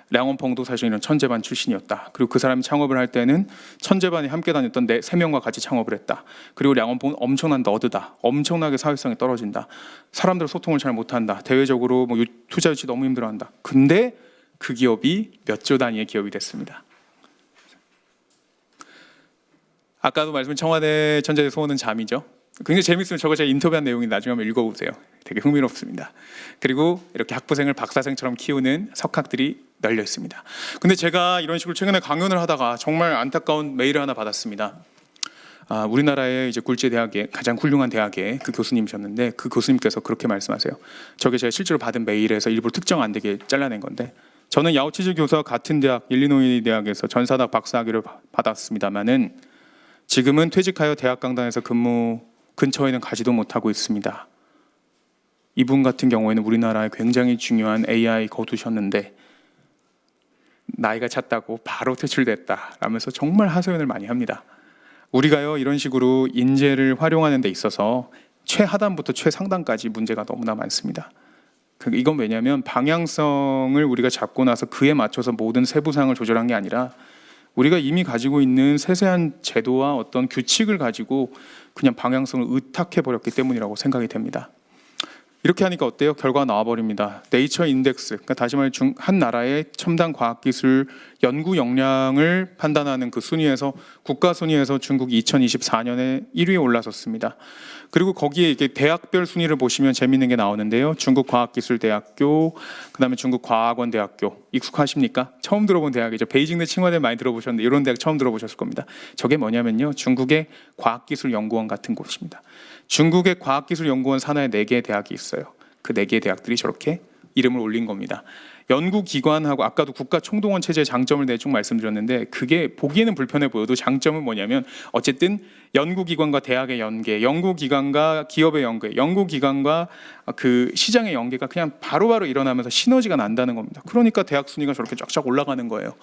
량원펑도 사실 이런 천재반 출신이었다. 그리고 그 사람이 창업을 할 때는 천재반이 함께 다녔던 세 명과 같이 창업을 했다. 그리고 량원펑은 엄청난 너드다. 엄청나게 사회성이 떨어진다. 사람들 소통을 잘 못한다. 대외적으로 투자 유치 너무 힘들어한다. 근데 그 기업이 몇 조 단위의 기업이 됐습니다. 아까도 말씀드린 청와대 천재의 소원은 잠이죠. 굉장히 재밌으면 저거 제가 인터뷰한 내용이 나중에 한번 읽어보세요. 되게 흥미롭습니다. 그리고 이렇게 학부생을 박사생처럼 키우는 석학들이 널려 있습니다. 근데 제가 이런 식으로 최근에 강연을 하다가 정말 안타까운 메일을 하나 받았습니다. 우리나라의 이제 굴지 대학의 가장 훌륭한 대학의 그 교수님이셨는데 그 교수님께서 그렇게 말씀하세요. 저게 제가 실제로 받은 메일에서 일부러 특정 안 되게 잘라낸 건데 저는 야오치즈 교수와 같은 대학 일리노이 대학에서 전사학 박사학위를 받았습니다만은 지금은 퇴직하여 대학 강단에서 근무 근처에는 가지도 못하고 있습니다. 이분 같은 경우에는 우리나라에 굉장히 중요한 AI 거두셨는데 나이가 찼다고 바로 퇴출됐다 라면서 정말 하소연을 많이 합니다. 우리가요 이런 식으로 인재를 활용하는 데 있어서 최하단부터 최상단까지 문제가 너무나 많습니다. 이건 왜냐하면 방향성을 우리가 잡고 나서 그에 맞춰서 모든 세부사항을 조절한 게 아니라 우리가 이미 가지고 있는 세세한 제도와 어떤 규칙을 가지고 그냥 방향성을 의탁해 버렸기 때문이라고 생각이 됩니다. 이렇게 하니까 어때요? 결과가 나와버립니다. 네이처 인덱스, 그러니까 다시 말해 한 나라의 첨단 과학기술 연구 역량을 판단하는 그 순위에서 국가 순위에서 중국이 2024년에 1위에 올라섰습니다. 그리고 거기에 이렇게 대학별 순위를 보시면 재밌는 게 나오는데요. 중국 과학기술대학교, 그다음에 중국 과학원대학교 익숙하십니까? 처음 들어본 대학이죠. 베이징대 칭화대 많이 들어보셨는데 이런 대학 처음 들어보셨을 겁니다. 저게 뭐냐면요, 중국의 과학기술연구원 같은 곳입니다. 중국의 과학기술연구원 산하에 4개의 대학이 있어요. 그 4개의 대학들이 저렇게 이름을 올린 겁니다. 연구기관하고 아까도 국가총동원 체제의 장점을 쭉 말씀드렸는데 그게 보기에는 불편해 보여도 장점은 뭐냐면 어쨌든 연구기관과 대학의 연계, 연구기관과 기업의 연계, 연구기관과 그 시장의 연계가 그냥 바로바로 일어나면서 시너지가 난다는 겁니다. 그러니까 대학 순위가 저렇게 쫙쫙 올라가는 거예요.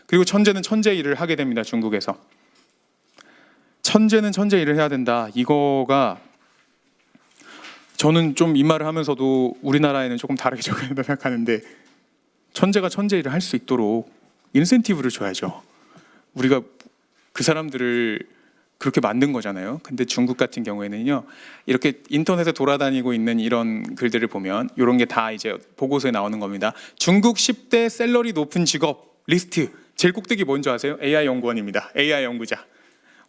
그리고 천재는 천재 일을 하게 됩니다. 중국에서. 천재는 천재 일을 해야 된다. 이거가 저는 좀 이 말을 하면서도 우리나라에는 조금 다르게 적용된다 생각하는데 천재가 천재 일을 할 수 있도록 인센티브를 줘야죠. 우리가 그 사람들을 그렇게 만든 거잖아요. 근데 중국 같은 경우에는요, 이렇게 인터넷에 돌아다니고 있는 이런 글들을 보면 이런 게 다 이제 보고서에 나오는 겁니다. 중국 10대 셀러리 높은 직업 리스트 제일 꼭대기 뭔지 아세요? AI 연구원입니다. AI 연구자.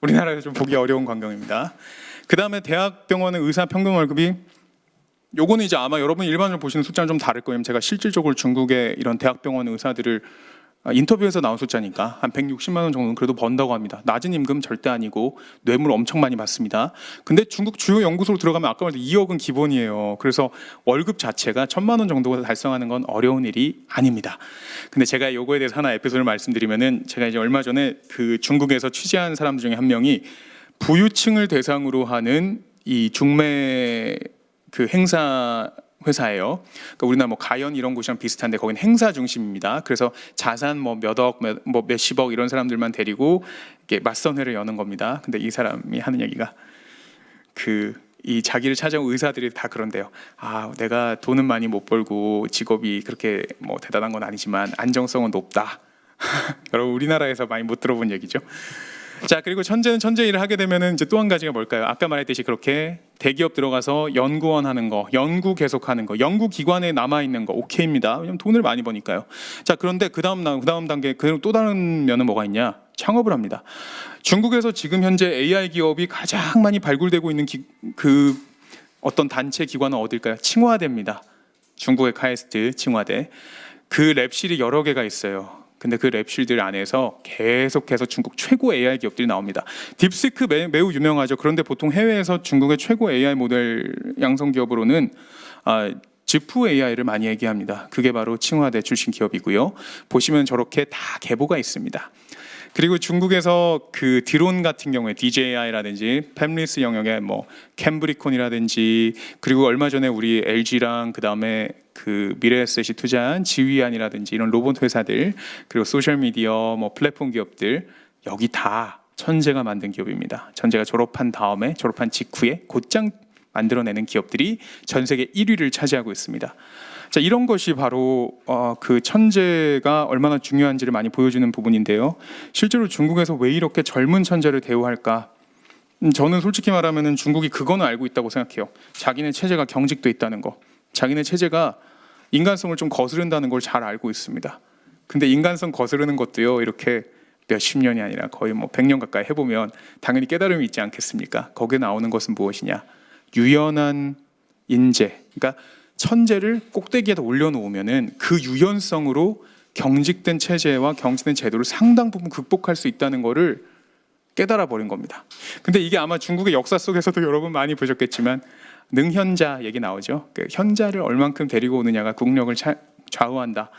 우리나라에서 좀 보기 어려운 광경입니다. 그 다음에 대학병원의 의사 평균 월급이 요거는 이제 아마 여러분이 일반적으로 보시는 숫자는 좀 다를 거예요. 제가 실질적으로 중국의 이런 대학병원 의사들을 인터뷰에서 나온 숫자니까 한 160만 원 정도는 그래도 번다고 합니다. 낮은 임금 절대 아니고 뇌물 엄청 많이 받습니다. 근데 중국 주요 연구소로 들어가면 아까 말했던 2억은 기본이에요. 그래서 월급 자체가 1,000만 원 정도 달성하는 건 어려운 일이 아닙니다. 근데 제가 요거에 대해서 하나 에피소드를 말씀드리면은 제가 이제 얼마 전에 그 중국에서 취재한 사람 중에 한 명이 부유층을 대상으로 하는 이 중매 그 행사 회사예요. 그러니까 우리나라 뭐 가연 이런 곳이랑 비슷한데 거기는 행사 중심입니다. 그래서 자산 뭐 몇억, 몇십억 이런 사람들만 데리고 이렇게 맞선회를 여는 겁니다. 근데 이 사람이 하는 얘기가 이 자기를 찾아온 의사들이 다 그런데요. 내가 돈은 많이 못 벌고 직업이 그렇게 뭐 대단한 건 아니지만 안정성은 높다. 여러분 우리나라에서 많이 못 들어본 얘기죠. 자, 그리고 천재는 천재 일을 하게 되면은 이제 또 한 가지가 뭘까요? 아까 말했듯이 그렇게 대기업 들어가서 연구원 하는 거, 연구 계속하는 거, 연구 기관에 남아 있는 거 오케이입니다. 왜냐면 돈을 많이 버니까요. 자, 그런데 그 다음 단계 그리고 또 다른 면은 뭐가 있냐? 창업을 합니다. 중국에서 지금 현재 AI 기업이 가장 많이 발굴되고 있는 그 어떤 단체 기관은 어딜까요? 칭화대입니다. 중국의 카이스트 칭화대. 그 랩실이 여러 개가 있어요. 근데 그 랩실들 안에서 계속해서 중국 최고 AI 기업들이 나옵니다. 딥시크 매우 유명하죠. 그런데 보통 해외에서 중국의 최고 AI 모델 양성 기업으로는 지프 AI를 많이 얘기합니다. 그게 바로 칭화대 출신 기업이고요. 보시면 저렇게 다 계보가 있습니다. 그리고 중국에서 그 드론 같은 경우에 DJI라든지 팹리스 영역의 뭐 캠브리콘이라든지 그리고 얼마 전에 우리 LG랑 그 다음에 그 미래에셋이 투자한 지휘안이라든지 이런 로봇 회사들 그리고 소셜 미디어 뭐 플랫폼 기업들 여기 다 천재가 만든 기업입니다. 천재가 졸업한 직후에 곧장 만들어내는 기업들이 전 세계 1위를 차지하고 있습니다. 자, 이런 것이 바로 그 천재가 얼마나 중요한지를 많이 보여주는 부분인데요. 실제로 중국에서 왜 이렇게 젊은 천재를 대우할까? 저는 솔직히 말하면 중국이 그거는 알고 있다고 생각해요. 자기네 체제가 경직돼 있다는 거. 자기네 체제가 인간성을 좀 거스른다는 걸 잘 알고 있습니다. 근데 인간성 거스르는 것도요. 이렇게 몇십 년이 아니라 거의 뭐 100년 가까이 해보면 당연히 깨달음이 있지 않겠습니까? 거기에 나오는 것은 무엇이냐? 유연한 인재. 그러니까 천재를 꼭대기에다 올려놓으면은 그 유연성으로 경직된 체제와 경직된 제도를 상당 부분 극복할 수 있다는 것을 깨달아 버린 겁니다. 근데 이게 아마 중국의 역사 속에서도 여러분 많이 보셨겠지만 능현자 얘기 나오죠. 그 현자를 얼만큼 데리고 오느냐가 국력을 좌우한다.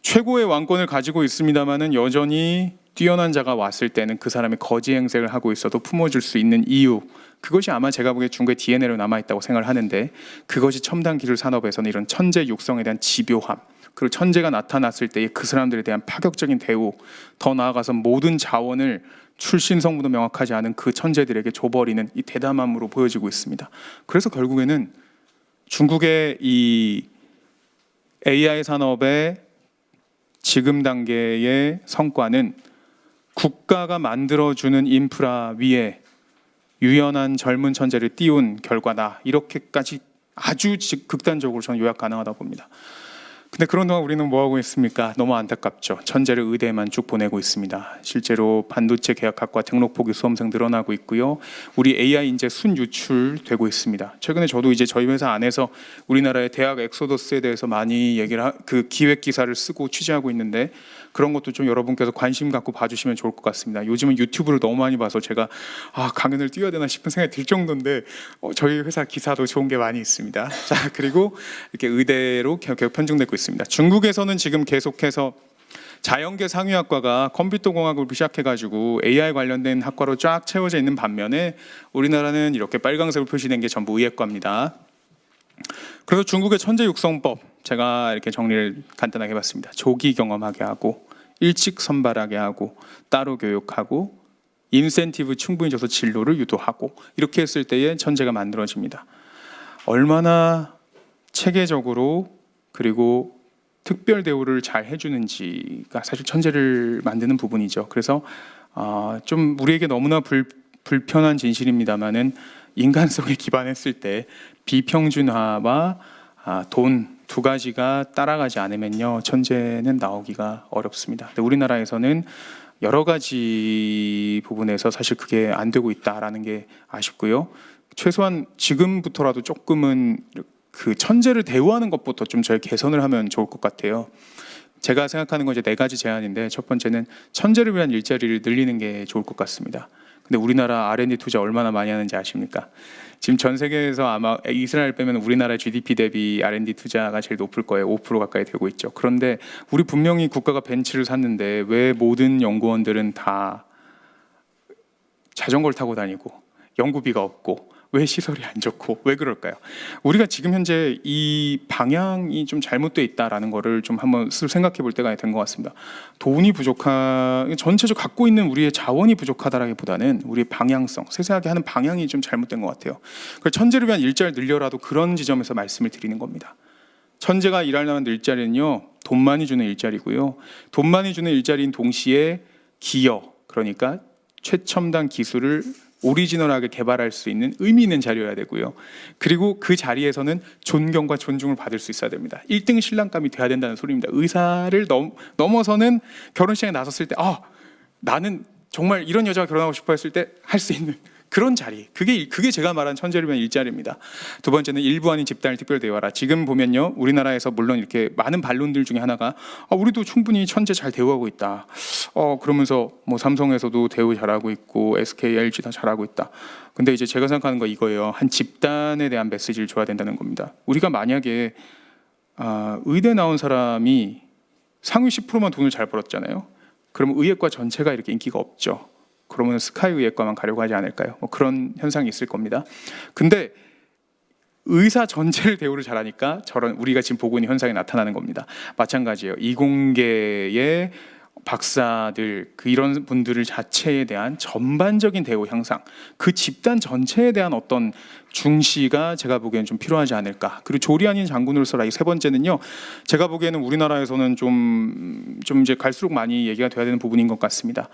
최고의 왕권을 가지고 있습니다만은 여전히 뛰어난 자가 왔을 때는 그 사람이 거지 행색을 하고 있어도 품어줄 수 있는 이유, 그것이 아마 제가 보기에 중국의 DNA로 남아있다고 생각을 하는데, 그것이 첨단 기술 산업에서는 이런 천재 육성에 대한 집요함, 그리고 천재가 나타났을 때의 그 사람들에 대한 파격적인 대우, 더 나아가서 모든 자원을 출신 성분도 명확하지 않은 그 천재들에게 줘버리는 이 대담함으로 보여지고 있습니다. 그래서 결국에는 중국의 이 AI 산업의 지금 단계의 성과는 국가가 만들어주는 인프라 위에 유연한 젊은 천재를 띄운 결과다. 이렇게까지 아주 극단적으로 저는 요약 가능하다고 봅니다. 근데 그런 동안 우리는 뭐 하고 있습니까? 너무 안타깝죠. 천재를 의대에만 쭉 보내고 있습니다. 실제로 반도체 계약학과 등록 포기 수험생 늘어나고 있고요. 우리 AI 인재 순 유출되고 있습니다. 최근에 저도 이제 저희 회사 안에서 우리나라의 대학 엑소더스에 대해서 많이 그 기획 기사를 쓰고 취재하고 있는데, 그런 것도 좀 여러분께서 관심 갖고 봐주시면 좋을 것 같습니다. 요즘은 유튜브를 너무 많이 봐서 제가 강연을 뛰어야 되나 싶은 생각이 들 정도인데 저희 회사 기사도 좋은 게 많이 있습니다. 자, 그리고 이렇게 의대로 계속 편중되고 있습니다. 중국에서는 지금 계속해서 자연계 상위학과가 컴퓨터 공학을 시작해가지고 AI 관련된 학과로 쫙 채워져 있는 반면에 우리나라는 이렇게 빨강색으로 표시된 게 전부 의예과입니다. 그래서 중국의 천재 육성법, 제가 이렇게 정리를 간단하게 해봤습니다. 조기 경험하게 하고, 일찍 선발하게 하고, 따로 교육하고, 인센티브 충분히 줘서 진로를 유도하고, 이렇게 했을 때에 천재가 만들어집니다. 얼마나 체계적으로 그리고 특별 대우를 잘 해주는지가 사실 천재를 만드는 부분이죠. 그래서 좀 우리에게 너무나 불편한 진실입니다만은 인간성에 기반했을 때 비평준화와 돈 두 가지가 따라가지 않으면요, 천재는 나오기가 어렵습니다. 근데 우리나라에서는 여러 가지 부분에서 사실 그게 안 되고 있다라는 게 아쉽고요. 최소한 지금부터라도 조금은 그 천재를 대우하는 것부터 좀 저희 개선을 하면 좋을 것 같아요. 제가 생각하는 건 이제 4가지 제안인데, 첫 번째는 천재를 위한 일자리를 늘리는 게 좋을 것 같습니다. 근데 우리나라 R&D 투자 얼마나 많이 하는지 아십니까? 지금 전 세계에서 아마 이스라엘 빼면 우리나라 GDP 대비 R&D 투자가 제일 높을 거예요. 5% 가까이 되고 있죠. 그런데 우리 분명히 국가가 벤츠를 샀는데 왜 모든 연구원들은 다 자전거를 타고 다니고 연구비가 없고 왜 시설이 안 좋고 왜 그럴까요? 우리가 지금 현재 이 방향이 좀 잘못되어 있다라는 거를 좀 한번 생각해 볼 때가 된 것 같습니다. 돈이 전체적으로 갖고 있는 우리의 자원이 부족하다라기보다는 우리의 방향성, 세세하게 하는 방향이 좀 잘못된 것 같아요. 그래서 천재를 위한 일자리를 늘려라도 그런 지점에서 말씀을 드리는 겁니다. 천재가 일하려면 일자리는요, 돈 많이 주는 일자리고요. 돈 많이 주는 일자리인 동시에 기여, 그러니까 최첨단 기술을 오리지널하게 개발할 수 있는 의미 있는 자리여야 되고요. 그리고 그 자리에서는 존경과 존중을 받을 수 있어야 됩니다. 1등 신랑감이 돼야 된다는 소리입니다. 의사를 넘어서는 결혼식에 나섰을 때 나는 정말 이런 여자와 결혼하고 싶어 했을 때 할 수 있는 그런 자리, 그게 제가 말한 천재를 위한 일자리입니다. 두 번째는 일부 아닌 집단을 특별 대우하라. 지금 보면요, 우리나라에서 물론 이렇게 많은 반론들 중에 하나가 우리도 충분히 천재 잘 대우하고 있다. 그러면서 뭐 삼성에서도 대우 잘하고 있고 SK, LG 다 잘하고 있다. 근데 이제 제가 생각하는 거 이거예요. 한 집단에 대한 메시지를 줘야 된다는 겁니다. 우리가 만약에 의대 나온 사람이 상위 10%만 돈을 잘 벌었잖아요. 그러면 의예과 전체가 이렇게 인기가 없죠. 그러면 스카이 의예과만 가려고 하지 않을까요? 뭐 그런 현상이 있을 겁니다. 근데 의사 전체를 대우를 잘하니까 저런 우리가 지금 보고 있는 현상이 나타나는 겁니다. 마찬가지예요. 이공계의 박사들 이런 분들을 자체에 대한 전반적인 대우 향상, 그 집단 전체에 대한 어떤 중시가 제가 보기에는 좀 필요하지 않을까. 그리고 조리아닌 장군으로서 세 번째는요, 제가 보기에는 우리나라에서는 좀 이제 갈수록 많이 얘기가 돼야 되는 부분인 것 같습니다.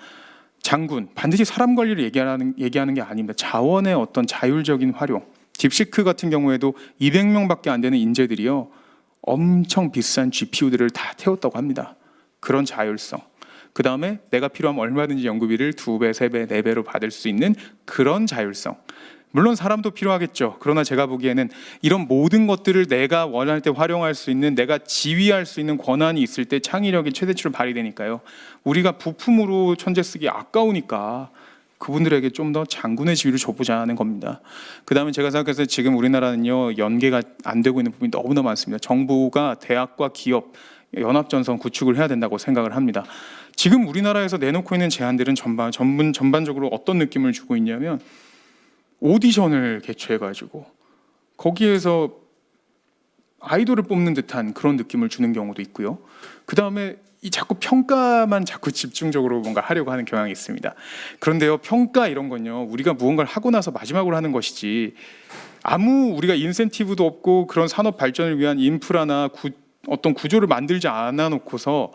장군, 반드시 사람 관리를 얘기하는 게 아닙니다. 자원의 어떤 자율적인 활용. 딥시크 같은 경우에도 200명밖에 안 되는 인재들이요, 엄청 비싼 GPU들을 다 태웠다고 합니다. 그런 자율성. 그 다음에 내가 필요하면 얼마든지 연구비를 2배, 3배, 4배로 받을 수 있는 그런 자율성. 물론 사람도 필요하겠죠. 그러나 제가 보기에는 이런 모든 것들을 내가 원할 때 활용할 수 있는, 내가 지휘할 수 있는 권한이 있을 때 창의력이 최대치로 발휘되니까요. 우리가 부품으로 천재 쓰기 아까우니까 그분들에게 좀 더 장군의 지위를 줘보자는 겁니다. 그 다음에 제가 생각해서 지금 우리나라는요, 연계가 안 되고 있는 부분이 너무나 많습니다. 정부가 대학과 기업, 연합전선 구축을 해야 된다고 생각을 합니다. 지금 우리나라에서 내놓고 있는 제안들은 전반적으로 어떤 느낌을 주고 있냐면, 오디션을 개최해가지고 거기에서 아이돌을 뽑는 듯한 그런 느낌을 주는 경우도 있고요. 그 다음에 이 자꾸 평가만 자꾸 집중적으로 뭔가 하려고 하는 경향이 있습니다. 그런데요, 평가 이런 건요, 우리가 무언가를 하고 나서 마지막으로 하는 것이지, 아무 우리가 인센티브도 없고 그런 산업 발전을 위한 인프라나 어떤 구조를 만들지 않아 놓고서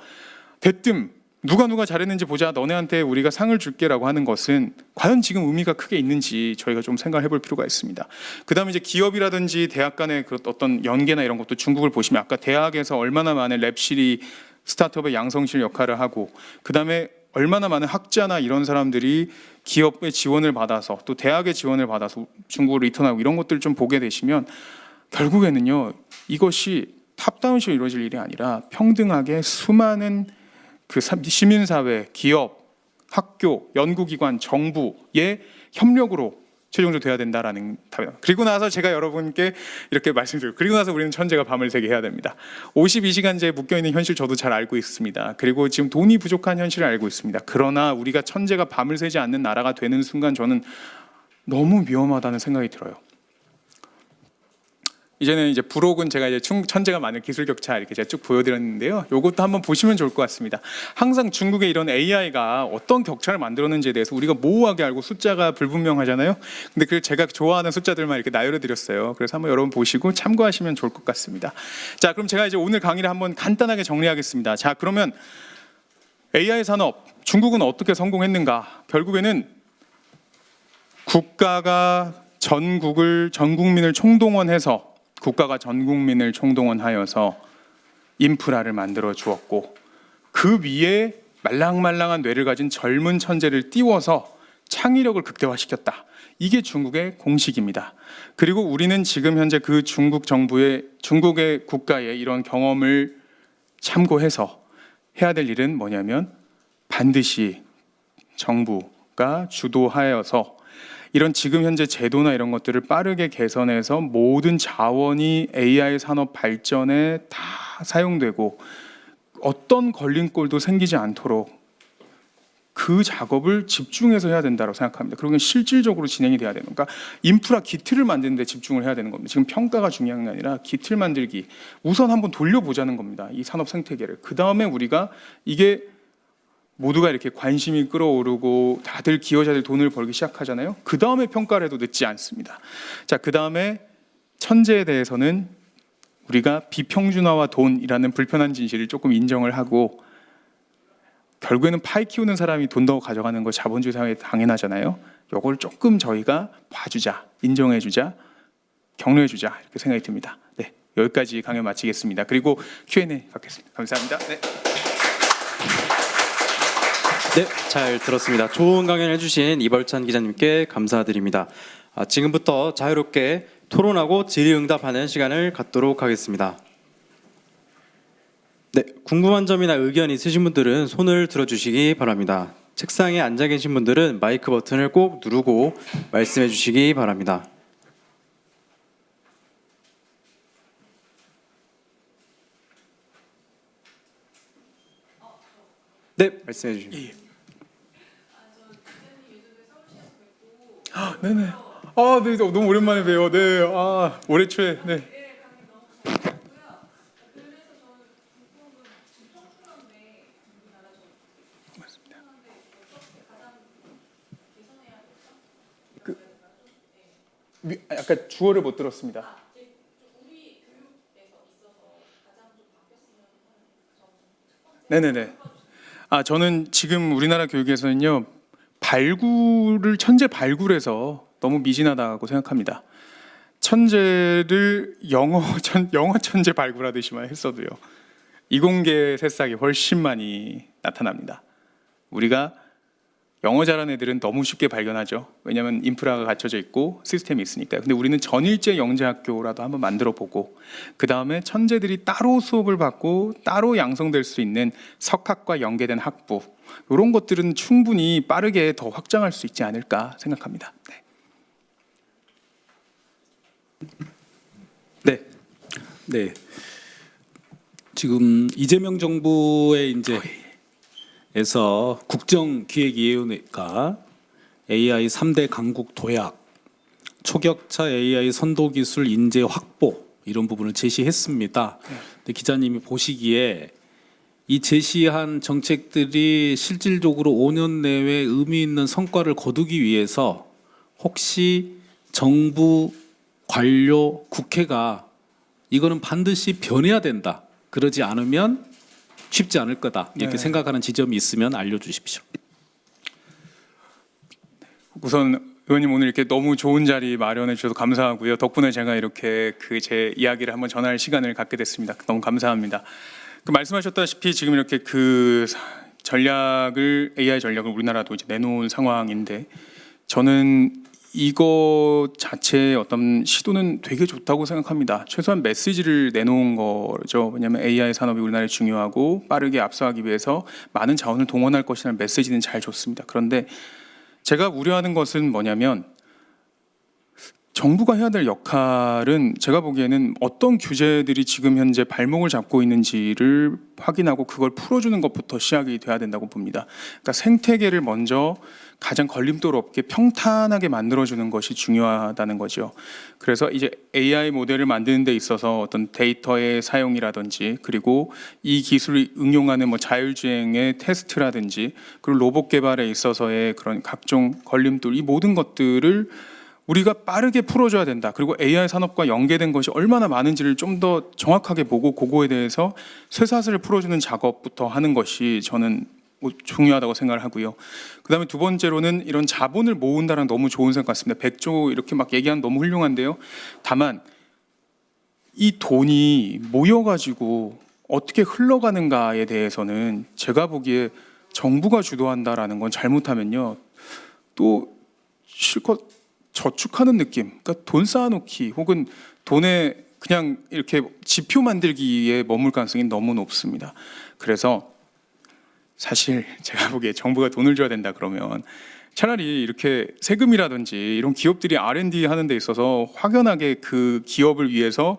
대뜸 누가 잘했는지 보자, 너네한테 우리가 상을 줄게라고 하는 것은 과연 지금 의미가 크게 있는지 저희가 좀 생각을 해볼 필요가 있습니다. 그 다음에 이제 기업이라든지 대학 간의 그 어떤 연계나 이런 것도, 중국을 보시면 아까 대학에서 얼마나 많은 랩실이 스타트업의 양성실 역할을 하고, 그 다음에 얼마나 많은 학자나 이런 사람들이 기업의 지원을 받아서 또 대학의 지원을 받아서 중국으로 리턴하고, 이런 것들을 좀 보게 되시면 결국에는요, 이것이 탑다운식으로 이루어질 일이 아니라 평등하게 수많은 그 시민사회, 기업, 학교, 연구기관, 정부의 협력으로 최종적으로 돼야 된다라는 답입니다. 그리고 나서 제가 여러분께 이렇게 말씀드리고, 그리고 나서 우리는 천재가 밤을 새게 해야 됩니다. 52시간제에 묶여있는 현실 저도 잘 알고 있습니다. 그리고 지금 돈이 부족한 현실을 알고 있습니다. 그러나 우리가 천재가 밤을 새지 않는 나라가 되는 순간 저는 너무 위험하다는 생각이 들어요. 이제는 이제 부록은 제가 이제 천재가 많은 기술 격차 이렇게 제가 쭉 보여드렸는데요. 이것도 한번 보시면 좋을 것 같습니다. 항상 중국의 이런 AI가 어떤 격차를 만들었는지에 대해서 우리가 모호하게 알고 숫자가 불분명하잖아요. 근데 그 제가 좋아하는 숫자들만 이렇게 나열해 드렸어요. 그래서 한번 여러분 보시고 참고하시면 좋을 것 같습니다. 자, 그럼 제가 이제 오늘 강의를 한번 간단하게 정리하겠습니다. 자, 그러면 AI 산업, 중국은 어떻게 성공했는가? 결국에는 국가가 전 국민을 총동원해서 인프라를 만들어 주었고, 그 위에 말랑말랑한 뇌를 가진 젊은 천재를 띄워서 창의력을 극대화시켰다. 이게 중국의 공식입니다. 그리고 우리는 지금 현재 그 중국의 국가의 이런 경험을 참고해서 해야 될 일은 뭐냐면, 반드시 정부가 주도하여서 이런 지금 현재 제도나 이런 것들을 빠르게 개선해서 모든 자원이 AI 산업 발전에 다 사용되고 어떤 걸림돌도 생기지 않도록 그 작업을 집중해서 해야 된다고 생각합니다. 그리고 실질적으로 진행이 돼야 되는, 그러니까 인프라 기틀을 만드는 데 집중을 해야 되는 겁니다. 지금 평가가 중요한 게 아니라 기틀 만들기, 우선 한번 돌려보자는 겁니다. 이 산업 생태계를. 그 다음에 우리가 이게 모두가 이렇게 관심이 끌어오르고 다들 기여자들 돈을 벌기 시작하잖아요. 그 다음에 평가를 해도 늦지 않습니다. 자, 그 다음에 천재에 대해서는 우리가 비평준화와 돈이라는 불편한 진실을 조금 인정을 하고, 결국에는 파이 키우는 사람이 돈 더 가져가는 거 자본주의 사회에 당연하잖아요. 이걸 조금 저희가 봐주자, 인정해주자, 격려해주자, 이렇게 생각이 듭니다. 네, 여기까지 강연 마치겠습니다. 그리고 Q&A 받겠습니다. 감사합니다. 네.
네, 잘 들었습니다. 좋은 강연 해주신 이벌찬 기자님께 감사드립니다. 지금부터 자유롭게 토론하고 질의응답하는 시간을 갖도록 하겠습니다. 네, 궁금한 점이나 의견 있으신 분들은 손을 들어주시기 바랍니다. 책상에 앉아 계신 분들은 마이크 버튼을 꼭 누르고 말씀해 주시기 바랍니다. 네, 말씀해 주시죠.
네네. 아, 네, 너무 오랜만에 봬요. 네, 아, 올해 초에, 네. 맞습니다. 약간 주어를 못 들었습니다. 네네네. 아, 저는 지금 우리나라 교육에서는요, 발굴을 천재 발굴해서 너무 미진하다고 생각합니다. 천재를 영어 천재 발굴하듯이만 했어도요, 이공계 새싹이 훨씬 많이 나타납니다. 우리가 영어 잘하는 애들은 너무 쉽게 발견하죠. 왜냐하면 인프라가 갖춰져 있고 시스템이 있으니까요. 근데 우리는 전일제 영재학교라도 한번 만들어 보고, 그 다음에 천재들이 따로 수업을 받고 따로 양성될 수 있는 석학과 연계된 학부, 이런 것들은 충분히 빠르게 더 확장할 수 있지 않을까 생각합니다. 네.
네. 네. 지금 이재명 정부의 이제 에서 국정기획위원회가 AI 3대 강국 도약, 초격차 AI 선도기술 인재 확보 이런 부분을 제시했습니다. 근데 기자님이 보시기에 이 제시한 정책들이 실질적으로 5년 내외 의미 있는 성과를 거두기 위해서 혹시 정부, 관료, 국회가 이거는 반드시 변해야 된다, 그러지 않으면 쉽지 않을 거다, 이렇게 생각하는 지점이 있으면 알려주십시오.
우선 의원님 오늘 이렇게 너무 좋은 자리 마련해 주셔서 감사하고요. 덕분에 제가 이렇게 제 이야기를 한번 전할 시간을 갖게 됐습니다. 너무 감사합니다. 말씀하셨다시피 지금 이렇게 AI 전략을 우리나라도 이제 내놓은 상황인데, 저는 이거 자체의 어떤 시도는 되게 좋다고 생각합니다. 최소한 메시지를 내놓은 거죠. 왜냐하면 AI 산업이 우리나라에 중요하고 빠르게 앞서가기 위해서 많은 자원을 동원할 것이라는 메시지는 잘 좋습니다. 그런데 제가 우려하는 것은 뭐냐면, 정부가 해야 될 역할은 제가 보기에는 어떤 규제들이 지금 현재 발목을 잡고 있는지를 확인하고 그걸 풀어주는 것부터 시작이 돼야 된다고 봅니다. 그러니까 생태계를 먼저 가장 걸림돌 없게 평탄하게 만들어주는 것이 중요하다는 거죠. 그래서 이제 AI 모델을 만드는 데 있어서 어떤 데이터의 사용이라든지, 그리고 이 기술을 응용하는 자율주행의 테스트라든지, 그리고 로봇 개발에 있어서의 그런 각종 걸림돌, 이 모든 것들을 우리가 빠르게 풀어줘야 된다. 그리고 AI 산업과 연계된 것이 얼마나 많은지를 좀 더 정확하게 보고 그거에 대해서 쇠사슬을 풀어주는 작업부터 하는 것이 저는 중요하다고 생각을 하고요. 그다음에 두 번째로는 이런 자본을 모은다는 너무 좋은 생각 같습니다. 100조 이렇게 막 얘기하면 너무 훌륭한데요. 다만 이 돈이 모여가지고 어떻게 흘러가는가에 대해서는 제가 보기에 정부가 주도한다라는 건 잘못하면요, 또 실컷 저축하는 느낌, 그러니까 돈 쌓아놓기 혹은 돈에 그냥 이렇게 지표 만들기에 머물 가능성이 너무 높습니다. 그래서 사실 제가 보기에 정부가 돈을 줘야 된다 그러면 차라리 이렇게 세금이라든지 이런 기업들이 R&D 하는 데 있어서 확연하게 그 기업을 위해서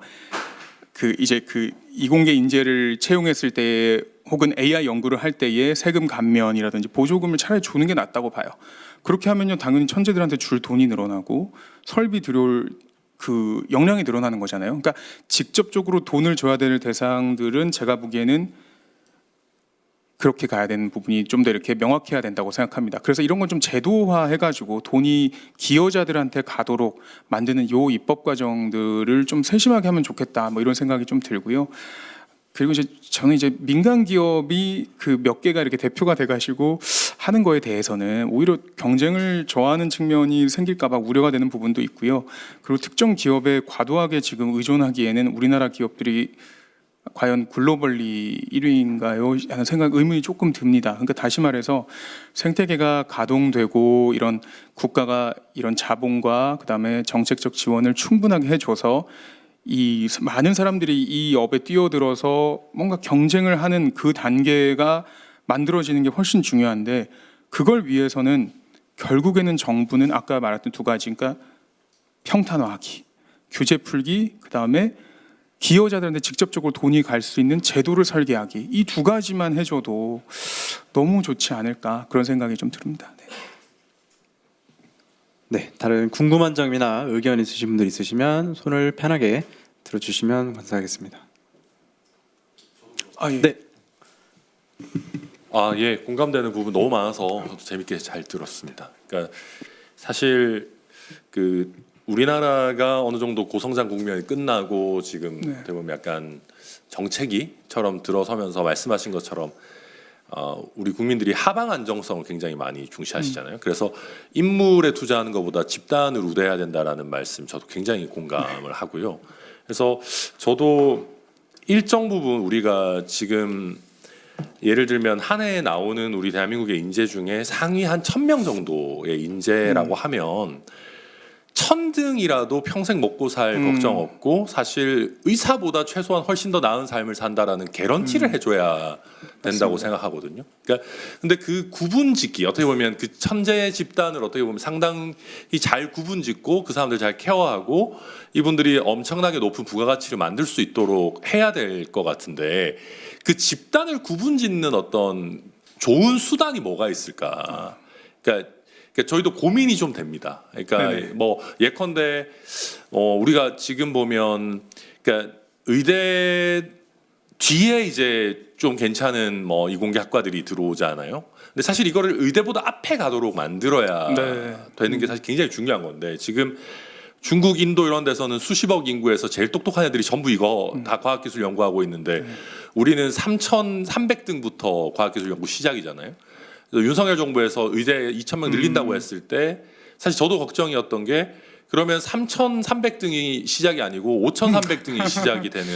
이제 이공계 인재를 채용했을 때 혹은 AI 연구를 할 때에 세금 감면이라든지 보조금을 차라리 주는 게 낫다고 봐요. 그렇게 하면요, 당연히 천재들한테 줄 돈이 늘어나고 설비 들여올 역량이 늘어나는 거잖아요. 그러니까 직접적으로 돈을 줘야 될 대상들은 제가 보기에는 그렇게 가야 되는 부분이 좀 더 이렇게 명확해야 된다고 생각합니다. 그래서 이런 건 좀 제도화해가지고 돈이 기여자들한테 가도록 만드는 요 입법 과정들을 좀 세심하게 하면 좋겠다, 이런 생각이 좀 들고요. 그리고 저는 민간 기업이 몇 개가 이렇게 대표가 돼가지고 하는 거에 대해서는 오히려 경쟁을 저하는 측면이 생길까봐 우려가 되는 부분도 있고요. 그리고 특정 기업에 과도하게 지금 의존하기에는 우리나라 기업들이 과연 글로벌리 1위인가요? 하는 의문이 조금 듭니다. 그러니까 다시 말해서 생태계가 가동되고 이런 국가가 이런 자본과 그다음에 정책적 지원을 충분하게 해줘서 이 많은 사람들이 이 업에 뛰어들어서 뭔가 경쟁을 하는 그 단계가 만들어지는 게 훨씬 중요한데, 그걸 위해서는 결국에는 정부는 아까 말했던 두 가지, 그러니까 평탄화하기, 규제 풀기, 그다음에 기여자들한테 직접적으로 돈이 갈 수 있는 제도를 설계하기, 이 두 가지만 해줘도 너무 좋지 않을까, 그런 생각이 좀 듭니다. 네.
네, 다른 궁금한 점이나 의견 있으신 분들 있으시면 손을 편하게 들어주시면 감사하겠습니다.
아, 예.
네,
아, 예, 공감되는 부분 너무 많아서 저도 재밌게 잘 들었습니다. 그러니까 사실 그 우리나라가 어느 정도 고성장 국면이 끝나고 지금
네.
어떻게 보면 약간 정체기처럼 들어서면서 말씀하신 것처럼 우리 국민들이 하방 안정성을 굉장히 많이 중시하시잖아요. 그래서 인물에 투자하는 것보다 집단을 우대해야 된다라는 말씀 저도 굉장히 공감을 하고요. 그래서 저도 일정 부분 우리가 지금 예를 들면 한 해에 나오는 우리 대한민국의 인재 중에 상위 한 1,000명 정도의 인재라고 하면 1,000등이라도 평생 먹고 살 걱정 없고 사실 의사보다 최소한 훨씬 더 나은 삶을 산다라는 개런티를 해줘야 된다고
맞습니다.
생각하거든요. 그러니까 근데 그 구분짓기 어떻게 보면 그 천재 집단을 어떻게 보면 상당히 잘 구분짓고 그 사람들 잘 케어하고 이분들이 엄청나게 높은 부가가치를 만들 수 있도록 해야 될 것 같은데, 그 집단을 구분짓는 어떤 좋은 수단이 뭐가 있을까? 그러니까 저희도 고민이 좀 됩니다. 그러니까
네네.
뭐 예컨대 우리가 지금 보면 그러니까 의대 뒤에 이제 좀 괜찮은 뭐 이공계 학과들이 들어오잖아요. 근데 사실 이거를 의대보다 앞에 가도록 만들어야
네.
되는 게 사실 굉장히 중요한 건데, 지금 중국, 인도 이런 데서는 수십억 인구에서 제일 똑똑한 애들이 전부 이거 다 과학기술 연구하고 있는데 우리는 3,300등부터 과학기술 연구 시작이잖아요. 그래서 윤석열 정부에서 의대 2,000명 늘린다고 했을 때 사실 저도 걱정이었던 게, 그러면 3,300등이 시작이 아니고 5,300등이 시작이 되는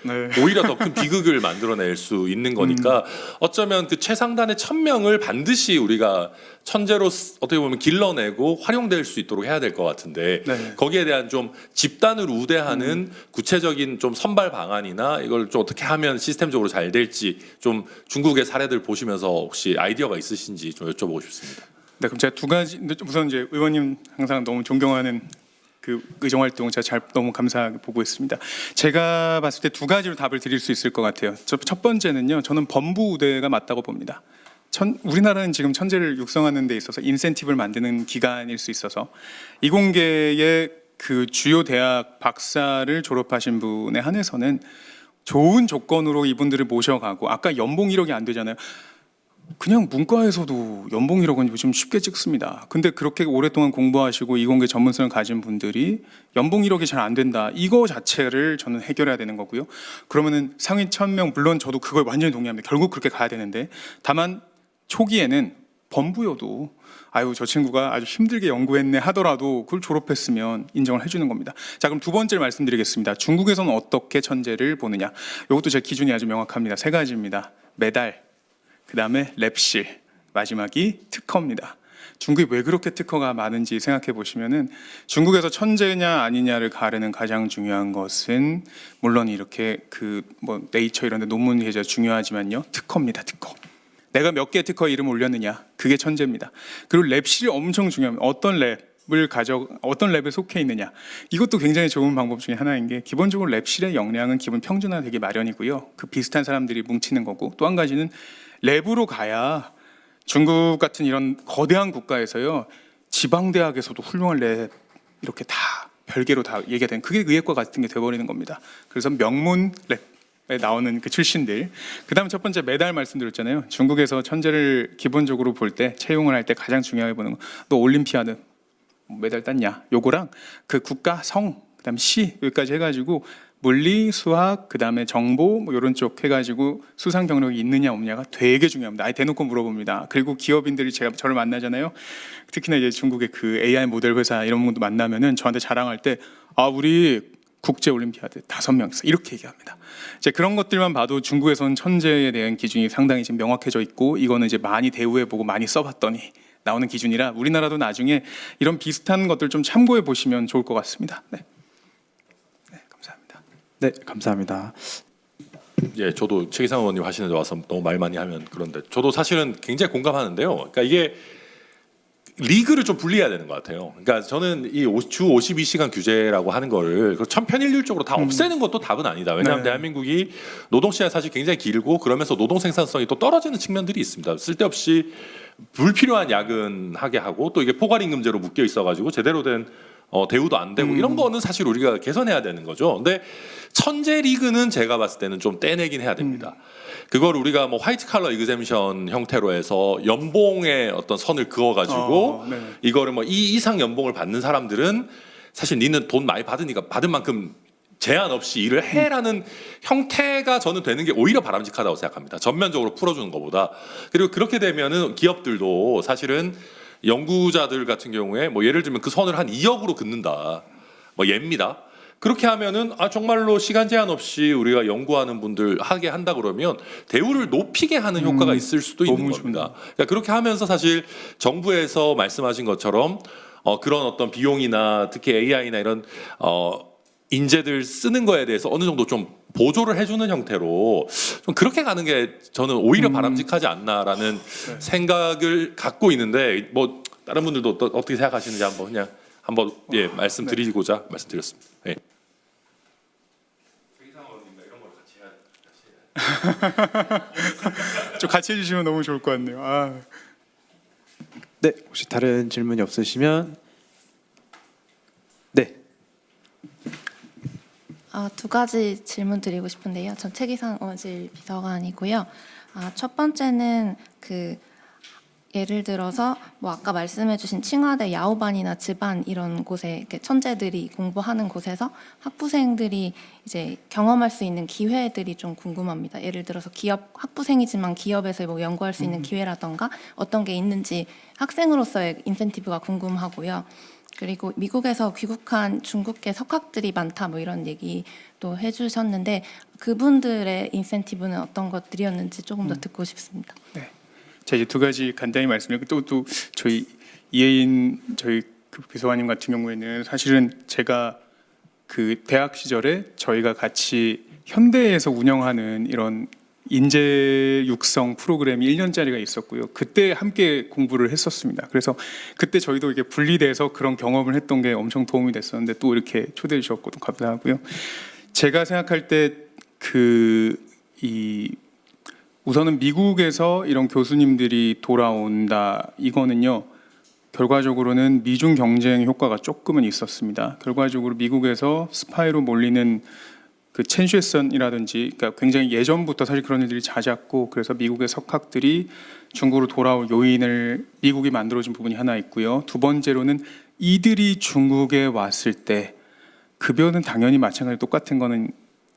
네.
오히려 더 큰 비극을 만들어낼 수 있는 거니까 어쩌면 그 최상단의 1,000명을 반드시 우리가 천재로 어떻게 보면 길러내고 활용될 수 있도록 해야 될 것 같은데,
네.
거기에 대한 좀 집단을 우대하는 구체적인 좀 선발 방안이나 이걸 좀 어떻게 하면 시스템적으로 잘 될지 좀 중국의 사례들 보시면서 혹시 아이디어가 있으신지 좀 여쭤보고 싶습니다.
네, 그럼 제가 두 가지. 근데 우선 이제 의원님 항상 너무 존경하는 그 의정 활동 제가 너무 감사하게 보고 있습니다. 제가 봤을 때 두 가지로 답을 드릴 수 있을 것 같아요. 첫 번째는요, 저는 범부 우대가 맞다고 봅니다. 우리나라는 지금 천재를 육성하는 데 있어서 인센티브를 만드는 기관일 수 있어서 이공계의 그 주요 대학 박사를 졸업하신 분에 한해서는 좋은 조건으로 이분들을 모셔가고, 아까 연봉 1억이 안 되잖아요. 그냥 문과에서도 연봉 1억은 요즘 쉽게 찍습니다. 근데 그렇게 오랫동안 공부하시고 이공계 전문성을 가진 분들이 연봉 1억이 잘 안 된다, 이거 자체를 저는 해결해야 되는 거고요. 그러면은 상위 1,000명, 물론 저도 그걸 완전히 동의합니다. 결국 그렇게 가야 되는데, 다만 초기에는 범부여도 아유 저 친구가 아주 힘들게 연구했네 하더라도 그걸 졸업했으면 인정을 해주는 겁니다. 자, 그럼 두 번째를 말씀드리겠습니다. 중국에서는 어떻게 천재를 보느냐, 이것도 제 기준이 아주 명확합니다. 세 가지입니다. 메달, 그 다음에 랩실, 마지막이 특허입니다. 중국이 왜 그렇게 특허가 많은지 생각해 보시면은, 중국에서 천재냐 아니냐를 가르는 가장 중요한 것은 물론 이렇게 그 뭐 네이처 이런 데 논문 게재가 중요하지만요, 특허입니다. 특허. 내가 몇 개 특허 이름 올렸느냐, 그게 천재입니다. 그리고 랩실이 엄청 중요합니다. 어떤 랩에 속해 있느냐, 이것도 굉장히 좋은 방법 중에 하나인 게, 기본적으로 랩실의 역량은 기본 평준화되기 마련이고요. 그 비슷한 사람들이 뭉치는 거고, 또 한 가지는 랩으로 가야 중국 같은 이런 거대한 국가에서요, 지방대학에서도 훌륭한 랩 이렇게 다 별개로 다 얘기가 되는, 그게 의예과 같은 게 돼버리는 겁니다. 그래서 명문 랩에 나오는 그 출신들. 그 다음 첫 번째 메달 말씀드렸잖아요. 중국에서 천재를 기본적으로 볼 때, 채용을 할 때 가장 중요하게 보는 거, 너 올림피아드 메달 땄냐, 요거랑 그 국가 성, 그 다음 시, 여기까지 해가지고 물리, 수학, 그 다음에 정보 뭐 이런 쪽 해가지고 수상 경력이 있느냐 없느냐가 되게 중요합니다. 아예 대놓고 물어봅니다. 그리고 기업인들이 저를 만나잖아요. 특히나 이제 중국의 그 AI 모델 회사 이런 분도 만나면은 저한테 자랑할 때, 아 우리 국제올림피아드 5명 이렇게 얘기합니다. 이제 그런 것들만 봐도 중국에서는 천재에 대한 기준이 상당히 지금 명확해져 있고 이거는 이제 많이 대우해보고 많이 써봤더니 나오는 기준이라 우리나라도 나중에 이런 비슷한 것들 좀 참고해 보시면 좋을 것 같습니다. 네, 감사합니다.
네, 감사합니다.
예, 저도 최기상 의원님 하시는데 와서 너무 말 많이 하면 그런데 저도 사실은 굉장히 공감하는데요. 그러니까 이게 리그를 좀 분리해야 되는 것 같아요. 그러니까 저는 이 주 52시간 규제라고 하는 거를 천편일률적으로 다 없애는 것도 답은 아니다. 왜냐하면
네.
대한민국이 노동 시간이 사실 굉장히 길고 그러면서 노동 생산성이 또 떨어지는 측면들이 있습니다. 쓸데없이 불필요한 야근하게 하고 또 이게 포괄임금제로 묶여 있어가지고 제대로 된 대우도 안 되고 이런 거는 사실 우리가 개선해야 되는 거죠. 근데 천재 리그는 제가 봤을 때는 좀 떼내긴 해야 됩니다. 그걸 우리가 뭐 화이트 칼러 이그zem션 형태로 해서 연봉의 어떤 선을 그어가지고
네.
이거를 뭐 이 이상 연봉을 받는 사람들은 사실 니는 돈 많이 받으니까 받은 만큼 제한 없이 일을 해라는 형태가 저는 되는 게 오히려 바람직하다고 생각합니다. 전면적으로 풀어주는 것보다. 그리고 그렇게 되면은 기업들도 사실은 연구자들 같은 경우에 뭐 예를 들면 그 선을 한 2억으로 긋는다. 뭐 예입니다. 그렇게 하면은 정말로 시간 제한 없이 우리가 연구하는 분들 하게 한다 그러면 대우를 높이게 하는 효과가 있을 수도 있는
너무
겁니다. 그러니까 그렇게 하면서 사실 정부에서 말씀하신 것처럼 그런 어떤 비용이나 특히 AI나 이런 인재들 쓰는 거에 대해서 어느 정도 좀 보조를 해주는 형태로 좀 그렇게 가는 게 저는 오히려 바람직하지 않나라는 생각을 갖고 있는데 뭐 다른 분들도 어떻게 생각하시는지 한번 예 말씀드리고자 말씀드렸습니다. 예.
좀 같이 해주시면 너무 좋을 것 같네요.
네, 혹시 다른 질문이 없으시면 네.
두 가지 질문 드리고 싶은데요. 전 최기상 어질 비서관이고요. 첫 번째는 예를 들어서 뭐 아까 말씀해주신 칭화대 야오반이나 즈반 이런 곳에 이렇게 천재들이 공부하는 곳에서 학부생들이 이제 경험할 수 있는 기회들이 좀 궁금합니다. 예를 들어서 학부생이지만 기업에서 뭐 연구할 수 있는 기회라던가 어떤 게 있는지 학생으로서의 인센티브가 궁금하고요. 그리고 미국에서 귀국한 중국계 석학들이 많다 뭐 이런 얘기도 해주셨는데 그분들의 인센티브는 어떤 것들이었는지 조금 더 듣고 싶습니다.
네. 제가 이제 두 가지 간단히 말씀드리고 또 저희 이혜인 저희 그 비서관님 같은 경우에는 사실은 제가 그 대학 시절에 저희가 같이 현대에서 운영하는 이런 인재 육성 프로그램이 1년짜리가 있었고요. 그때 함께 공부를 했었습니다. 그래서 그때 저희도 이렇게 분리돼서 그런 경험을 했던 게 엄청 도움이 됐었는데 또 이렇게 초대해 주셨고 감사하고요. 제가 생각할 때 우선은 미국에서 이런 교수님들이 돌아온다. 이거는요. 결과적으로는 미중 경쟁 효과가 조금은 있었습니다. 결과적으로 미국에서 스파이로 몰리는 그 첸쉐선이라든지 그러니까 굉장히 예전부터 사실 그런 일들이 잦았고 그래서 미국의 석학들이 중국으로 돌아올 요인을 미국이 만들어준 부분이 하나 있고요. 두 번째로는 이들이 중국에 왔을 때 급여는 당연히 마찬가지로 똑같은 거는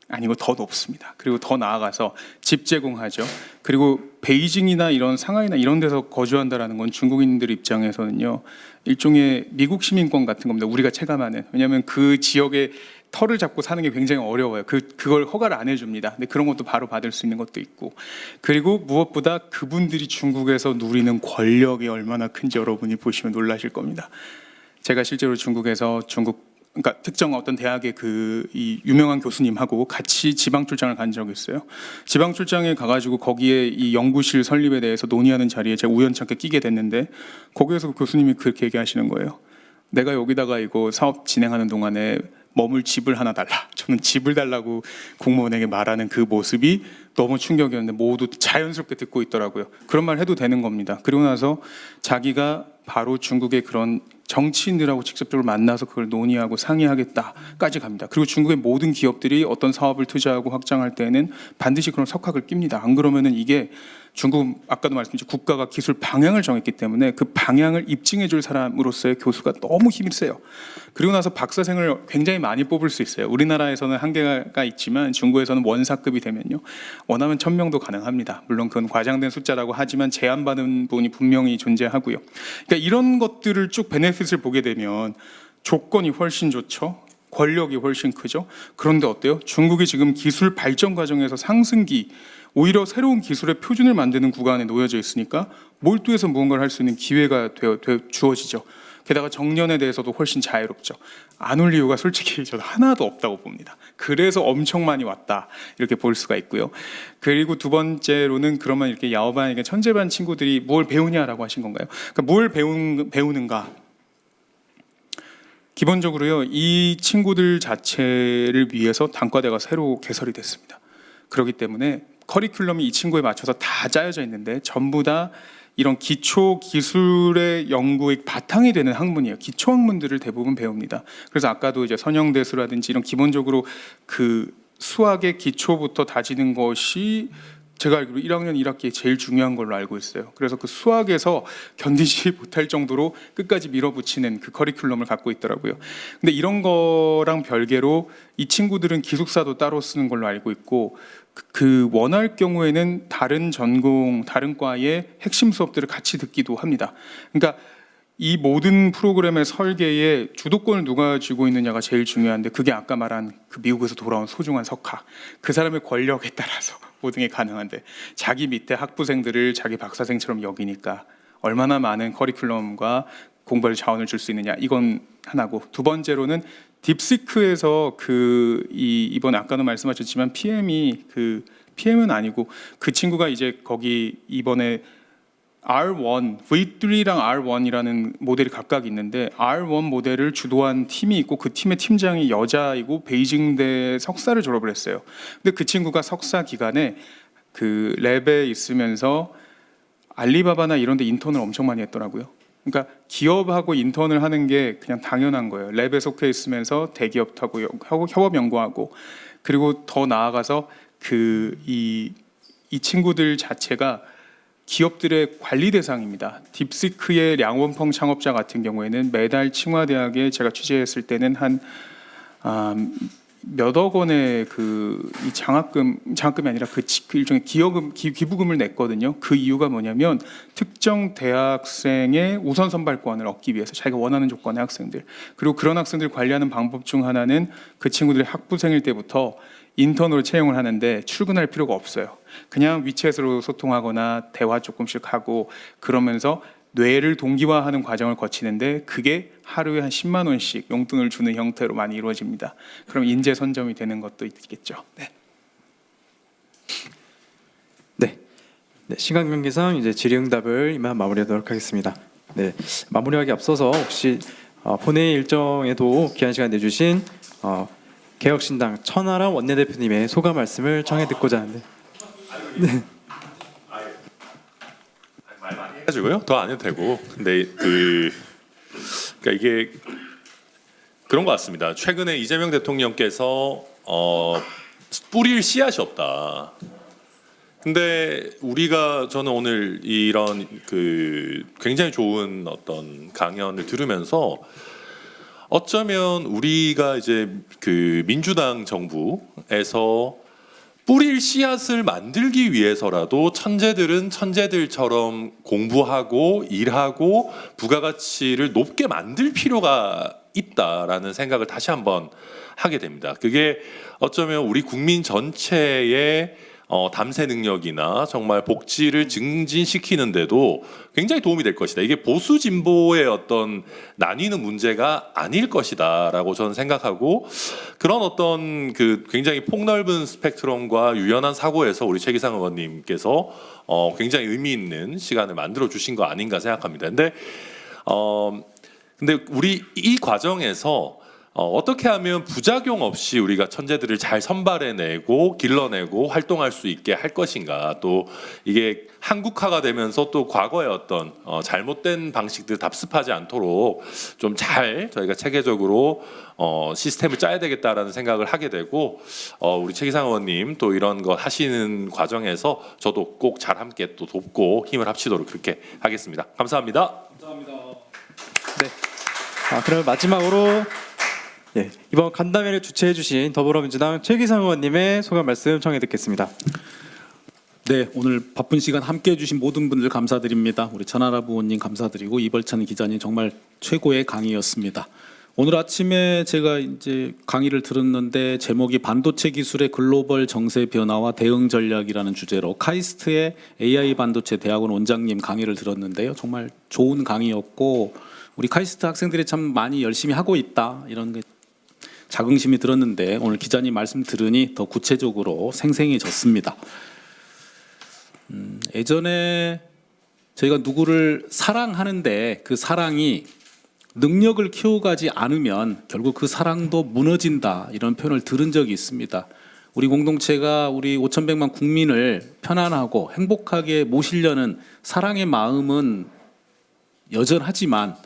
아니고 더 높습니다. 그리고 더 나아가서 집 제공하죠. 그리고 베이징이나 이런 상하이나 이런 데서 거주한다라는 건 중국인들 입장에서는요 일종의 미국 시민권 같은 겁니다. 우리가 체감하는. 왜냐하면 그 지역에 터를 잡고 사는 게 굉장히 어려워요. 그걸 허가를 안 해줍니다. 근데 그런 것도 바로 받을 수 있는 것도 있고 그리고 무엇보다 그분들이 중국에서 누리는 권력이 얼마나 큰지 여러분이 보시면 놀라실 겁니다. 제가 실제로 중국에서 그러니까 특정 어떤 대학의 이 유명한 교수님하고 같이 지방 출장을 간 적이 있어요. 지방 출장에 가가지고 거기에 이 연구실 설립에 대해서 논의하는 자리에 제가 우연찮게 끼게 됐는데 거기에서 그 교수님이 그렇게 얘기하시는 거예요. 내가 여기다가 이거 사업 진행하는 동안에 머물 집을 하나 달라. 저는 집을 달라고 공무원에게 말하는 그 모습이 너무 충격이었는데 모두 자연스럽게 듣고 있더라고요. 그런 말 해도 되는 겁니다. 그리고 나서 자기가 바로 중국의 그런 정치인들하고 직접적으로 만나서 그걸 논의하고 상의하겠다까지 갑니다. 그리고 중국의 모든 기업들이 어떤 사업을 투자하고 확장할 때는 반드시 그런 석학을 낍니다. 안 그러면은 이게 중국 아까도 말씀드렸죠. 국가가 기술 방향을 정했기 때문에 그 방향을 입증해 줄 사람으로서의 교수가 너무 힘이 세요. 그리고 나서 박사생을 굉장히 많이 뽑을 수 있어요. 우리나라에서는 한계가 있지만 중국에서는 원사급이 되면요. 원하면 1000명도 가능합니다. 물론 그건 과장된 숫자라고 하지만 제한받은 부분이 분명히 존재하고요. 그러니까 이런 것들을 쭉 베네핏을 보게 되면 조건이 훨씬 좋죠. 권력이 훨씬 크죠. 그런데 어때요? 중국이 지금 기술 발전 과정에서 상승기, 오히려 새로운 기술의 표준을 만드는 구간에 놓여져 있으니까 몰두해서 무언가를 할 수 있는 기회가 주어지죠. 게다가 정년에 대해서도 훨씬 자유롭죠. 안 올 이유가 솔직히 저는 하나도 없다고 봅니다. 그래서 엄청 많이 왔다 이렇게 볼 수가 있고요. 그리고 두 번째로는 그러면 이렇게 야오반에게 천재반 친구들이 뭘 배우냐라고 하신 건가요? 그러니까 뭘 배우는가? 기본적으로요, 이 친구들 자체를 위해서 단과대가 새로 개설이 됐습니다. 그렇기 때문에 커리큘럼이 이 친구에 맞춰서 다 짜여져 있는데 전부 다 이런 기초 기술의 연구의 바탕이 되는 학문이에요. 기초 학문들을 대부분 배웁니다. 그래서 아까도 이제 선형대수라든지 이런 기본적으로 그 수학의 기초부터 다지는 것이 제가 알기로 1학년 1학기에 제일 중요한 걸로 알고 있어요. 그래서 그 수학에서 견디지 못할 정도로 끝까지 밀어붙이는 그 커리큘럼을 갖고 있더라고요. 근데 이런 거랑 별개로 이 친구들은 기숙사도 따로 쓰는 걸로 알고 있고 그 원할 경우에는 다른 전공, 다른 과의 핵심 수업들을 같이 듣기도 합니다. 그러니까 이 모든 프로그램의 설계에 주도권을 누가 쥐고 있느냐가 제일 중요한데 그게 아까 말한 그 미국에서 돌아온 소중한 석학, 그 사람의 권력에 따라서 모든 게 가능한데 자기 밑에 학부생들을 자기 박사생처럼 여기니까 얼마나 많은 커리큘럼과 공부할 자원을 줄 수 있느냐, 이건 하나고, 두 번째로는 딥시크에서 이번 아까도 말씀하셨지만 PM은 아니고 그 친구가 이제 거기 이번에 R1, V3랑 R1이라는 모델이 각각 있는데 R1 모델을 주도한 팀이 있고 그 팀의 팀장이 여자이고 베이징대 석사를 졸업을 했어요. 근데 그 친구가 석사 기간에 그 랩에 있으면서 알리바바나 이런 데 인턴을 엄청 많이 했더라고요. 그러니까 기업하고 인턴을 하는 게 그냥 당연한 거예요. 랩에 속해 있으면서 대기업하고 협업 연구하고, 그리고 더 나아가서 이 친구들 자체가 기업들의 관리 대상입니다. 딥시크의 량원펑 창업자 같은 경우에는 매달 칭화대학에 제가 취재했을 때는 한 몇억 원의 이 장학금이 아니라 그 일종의 기부금을 냈거든요. 그 이유가 뭐냐면 특정 대학생의 우선 선발권을 얻기 위해서 자기가 원하는 조건의 학생들, 그리고 그런 학생들 관리하는 방법 중 하나는 그 친구들이 학부생일 때부터 인턴으로 채용을 하는데 출근할 필요가 없어요. 그냥 위챗으로 소통하거나 대화 조금씩 하고 그러면서 뇌를 동기화하는 과정을 거치는데 그게 하루에 한 10만 원씩 용돈을 주는 형태로 많이 이루어집니다. 그럼 인재 선점이 되는 것도 있겠죠. 네.
네, 시간 관계상 이제 질의응답을 이만 마무리하도록 하겠습니다. 네, 마무리하기 앞서서 혹시 본회의 일정에도 귀한 시간 내주신 개혁신당 천하람 원내대표님의 소감 말씀을 청해 듣고자 하는데. 네.
해가지고요. 더 안 해도 되고. 근데 그러니까 이게 그런 것 같습니다. 최근에 이재명 대통령께서 뿌릴 씨앗이 없다. 근데 저는 오늘 이런 굉장히 좋은 어떤 강연을 들으면서 어쩌면 우리가 이제 민주당 정부에서 뿌릴 씨앗을 만들기 위해서라도 천재들은 천재들처럼 공부하고 일하고 부가가치를 높게 만들 필요가 있다라는 생각을 다시 한번 하게 됩니다. 그게 어쩌면 우리 국민 전체의 담세 능력이나 정말 복지를 증진시키는데도 굉장히 도움이 될 것이다. 이게 보수 진보의 어떤 나뉘는 문제가 아닐 것이다라고 저는 생각하고, 그런 어떤 굉장히 폭넓은 스펙트럼과 유연한 사고에서 우리 최기상 의원님께서 굉장히 의미 있는 시간을 만들어 주신 거 아닌가 생각합니다. 근데 우리 이 과정에서 어떻게 하면 부작용 없이 우리가 천재들을 잘 선발해내고 길러내고 활동할 수 있게 할 것인가, 또 이게 한국화가 되면서 또 과거의 어떤 잘못된 방식들 답습하지 않도록 좀 잘 저희가 체계적으로 시스템을 짜야 되겠다라는 생각을 하게 되고, 우리 최기상 의원님 또 이런 거 하시는 과정에서 저도 꼭 잘 함께 또 돕고 힘을 합치도록 그렇게 하겠습니다. 감사합니다.
네. 그럼 마지막으로 이번 간담회를 주최해주신 더불어민주당 최기상 의원님의 소감 말씀 청해 듣겠습니다.
네, 오늘 바쁜 시간 함께해 주신 모든 분들 감사드립니다. 우리 천하람 의원님 감사드리고 이벌찬 기자님 정말 최고의 강의였습니다. 오늘 아침에 제가 이제 강의를 들었는데 제목이 반도체 기술의 글로벌 정세 변화와 대응 전략이라는 주제로 카이스트의 AI 반도체 대학원 원장님 강의를 들었는데요. 정말 좋은 강의였고 우리 카이스트 학생들이 참 많이 열심히 하고 있다 이런 게 자긍심이 들었는데 오늘 기자님 말씀 들으니 더 구체적으로 생생해졌습니다. 예전에 저희가 누구를 사랑하는데 그 사랑이 능력을 키워가지 않으면 결국 그 사랑도 무너진다 이런 표현을 들은 적이 있습니다. 우리 공동체가 우리 5,100만 국민을 편안하고 행복하게 모시려는 사랑의 마음은 여전하지만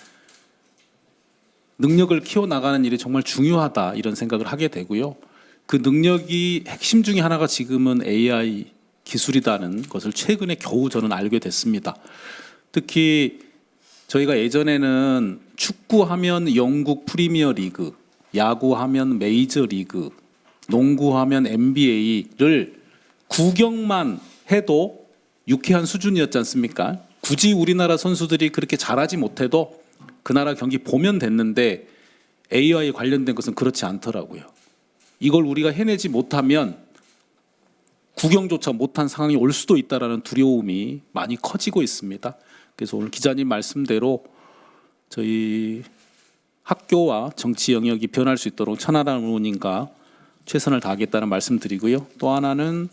능력을 키워나가는 일이 정말 중요하다 이런 생각을 하게 되고요. 그 능력이 핵심 중에 하나가 지금은 AI 기술이라는 것을 최근에 겨우 저는 알게 됐습니다. 특히 저희가 예전에는 축구하면 영국 프리미어 리그, 야구하면 메이저 리그, 농구하면 NBA를 구경만 해도 유쾌한 수준이었지 않습니까? 굳이 우리나라 선수들이 그렇게 잘하지 못해도 그 나라 경기 보면 됐는데 AI 관련된 것은 그렇지 않더라고요. 이걸 우리가 해내지 못하면 구경조차 못한 상황이 올 수도 있다라는 두려움이 많이 커지고 있습니다. 그래서 오늘 기자님 말씀대로 저희 학교와 정치 영역이 변할 수 있도록 천하람 의원님과 최선을 다하겠다는 말씀드리고요. 또 하나는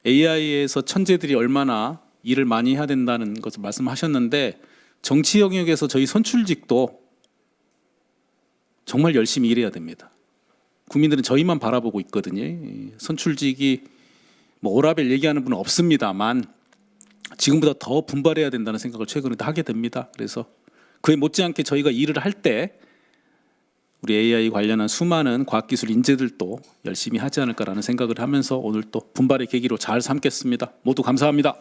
AI에서 천재들이 얼마나 일을 많이 해야 된다는 것을 말씀하셨는데 정치 영역에서 저희 선출직도 정말 열심히 일해야 됩니다. 국민들은 저희만 바라보고 있거든요. 선출직이 뭐 오라벨 얘기하는 분은 없습니다만 지금보다 더 분발해야 된다는 생각을 최근에 하게 됩니다. 그래서 그에 못지않게 저희가 일을 할 때 우리 AI 관련한 수많은 과학기술 인재들도 열심히 하지 않을까라는 생각을 하면서 오늘 또 분발의 계기로 잘 삼겠습니다. 모두 감사합니다.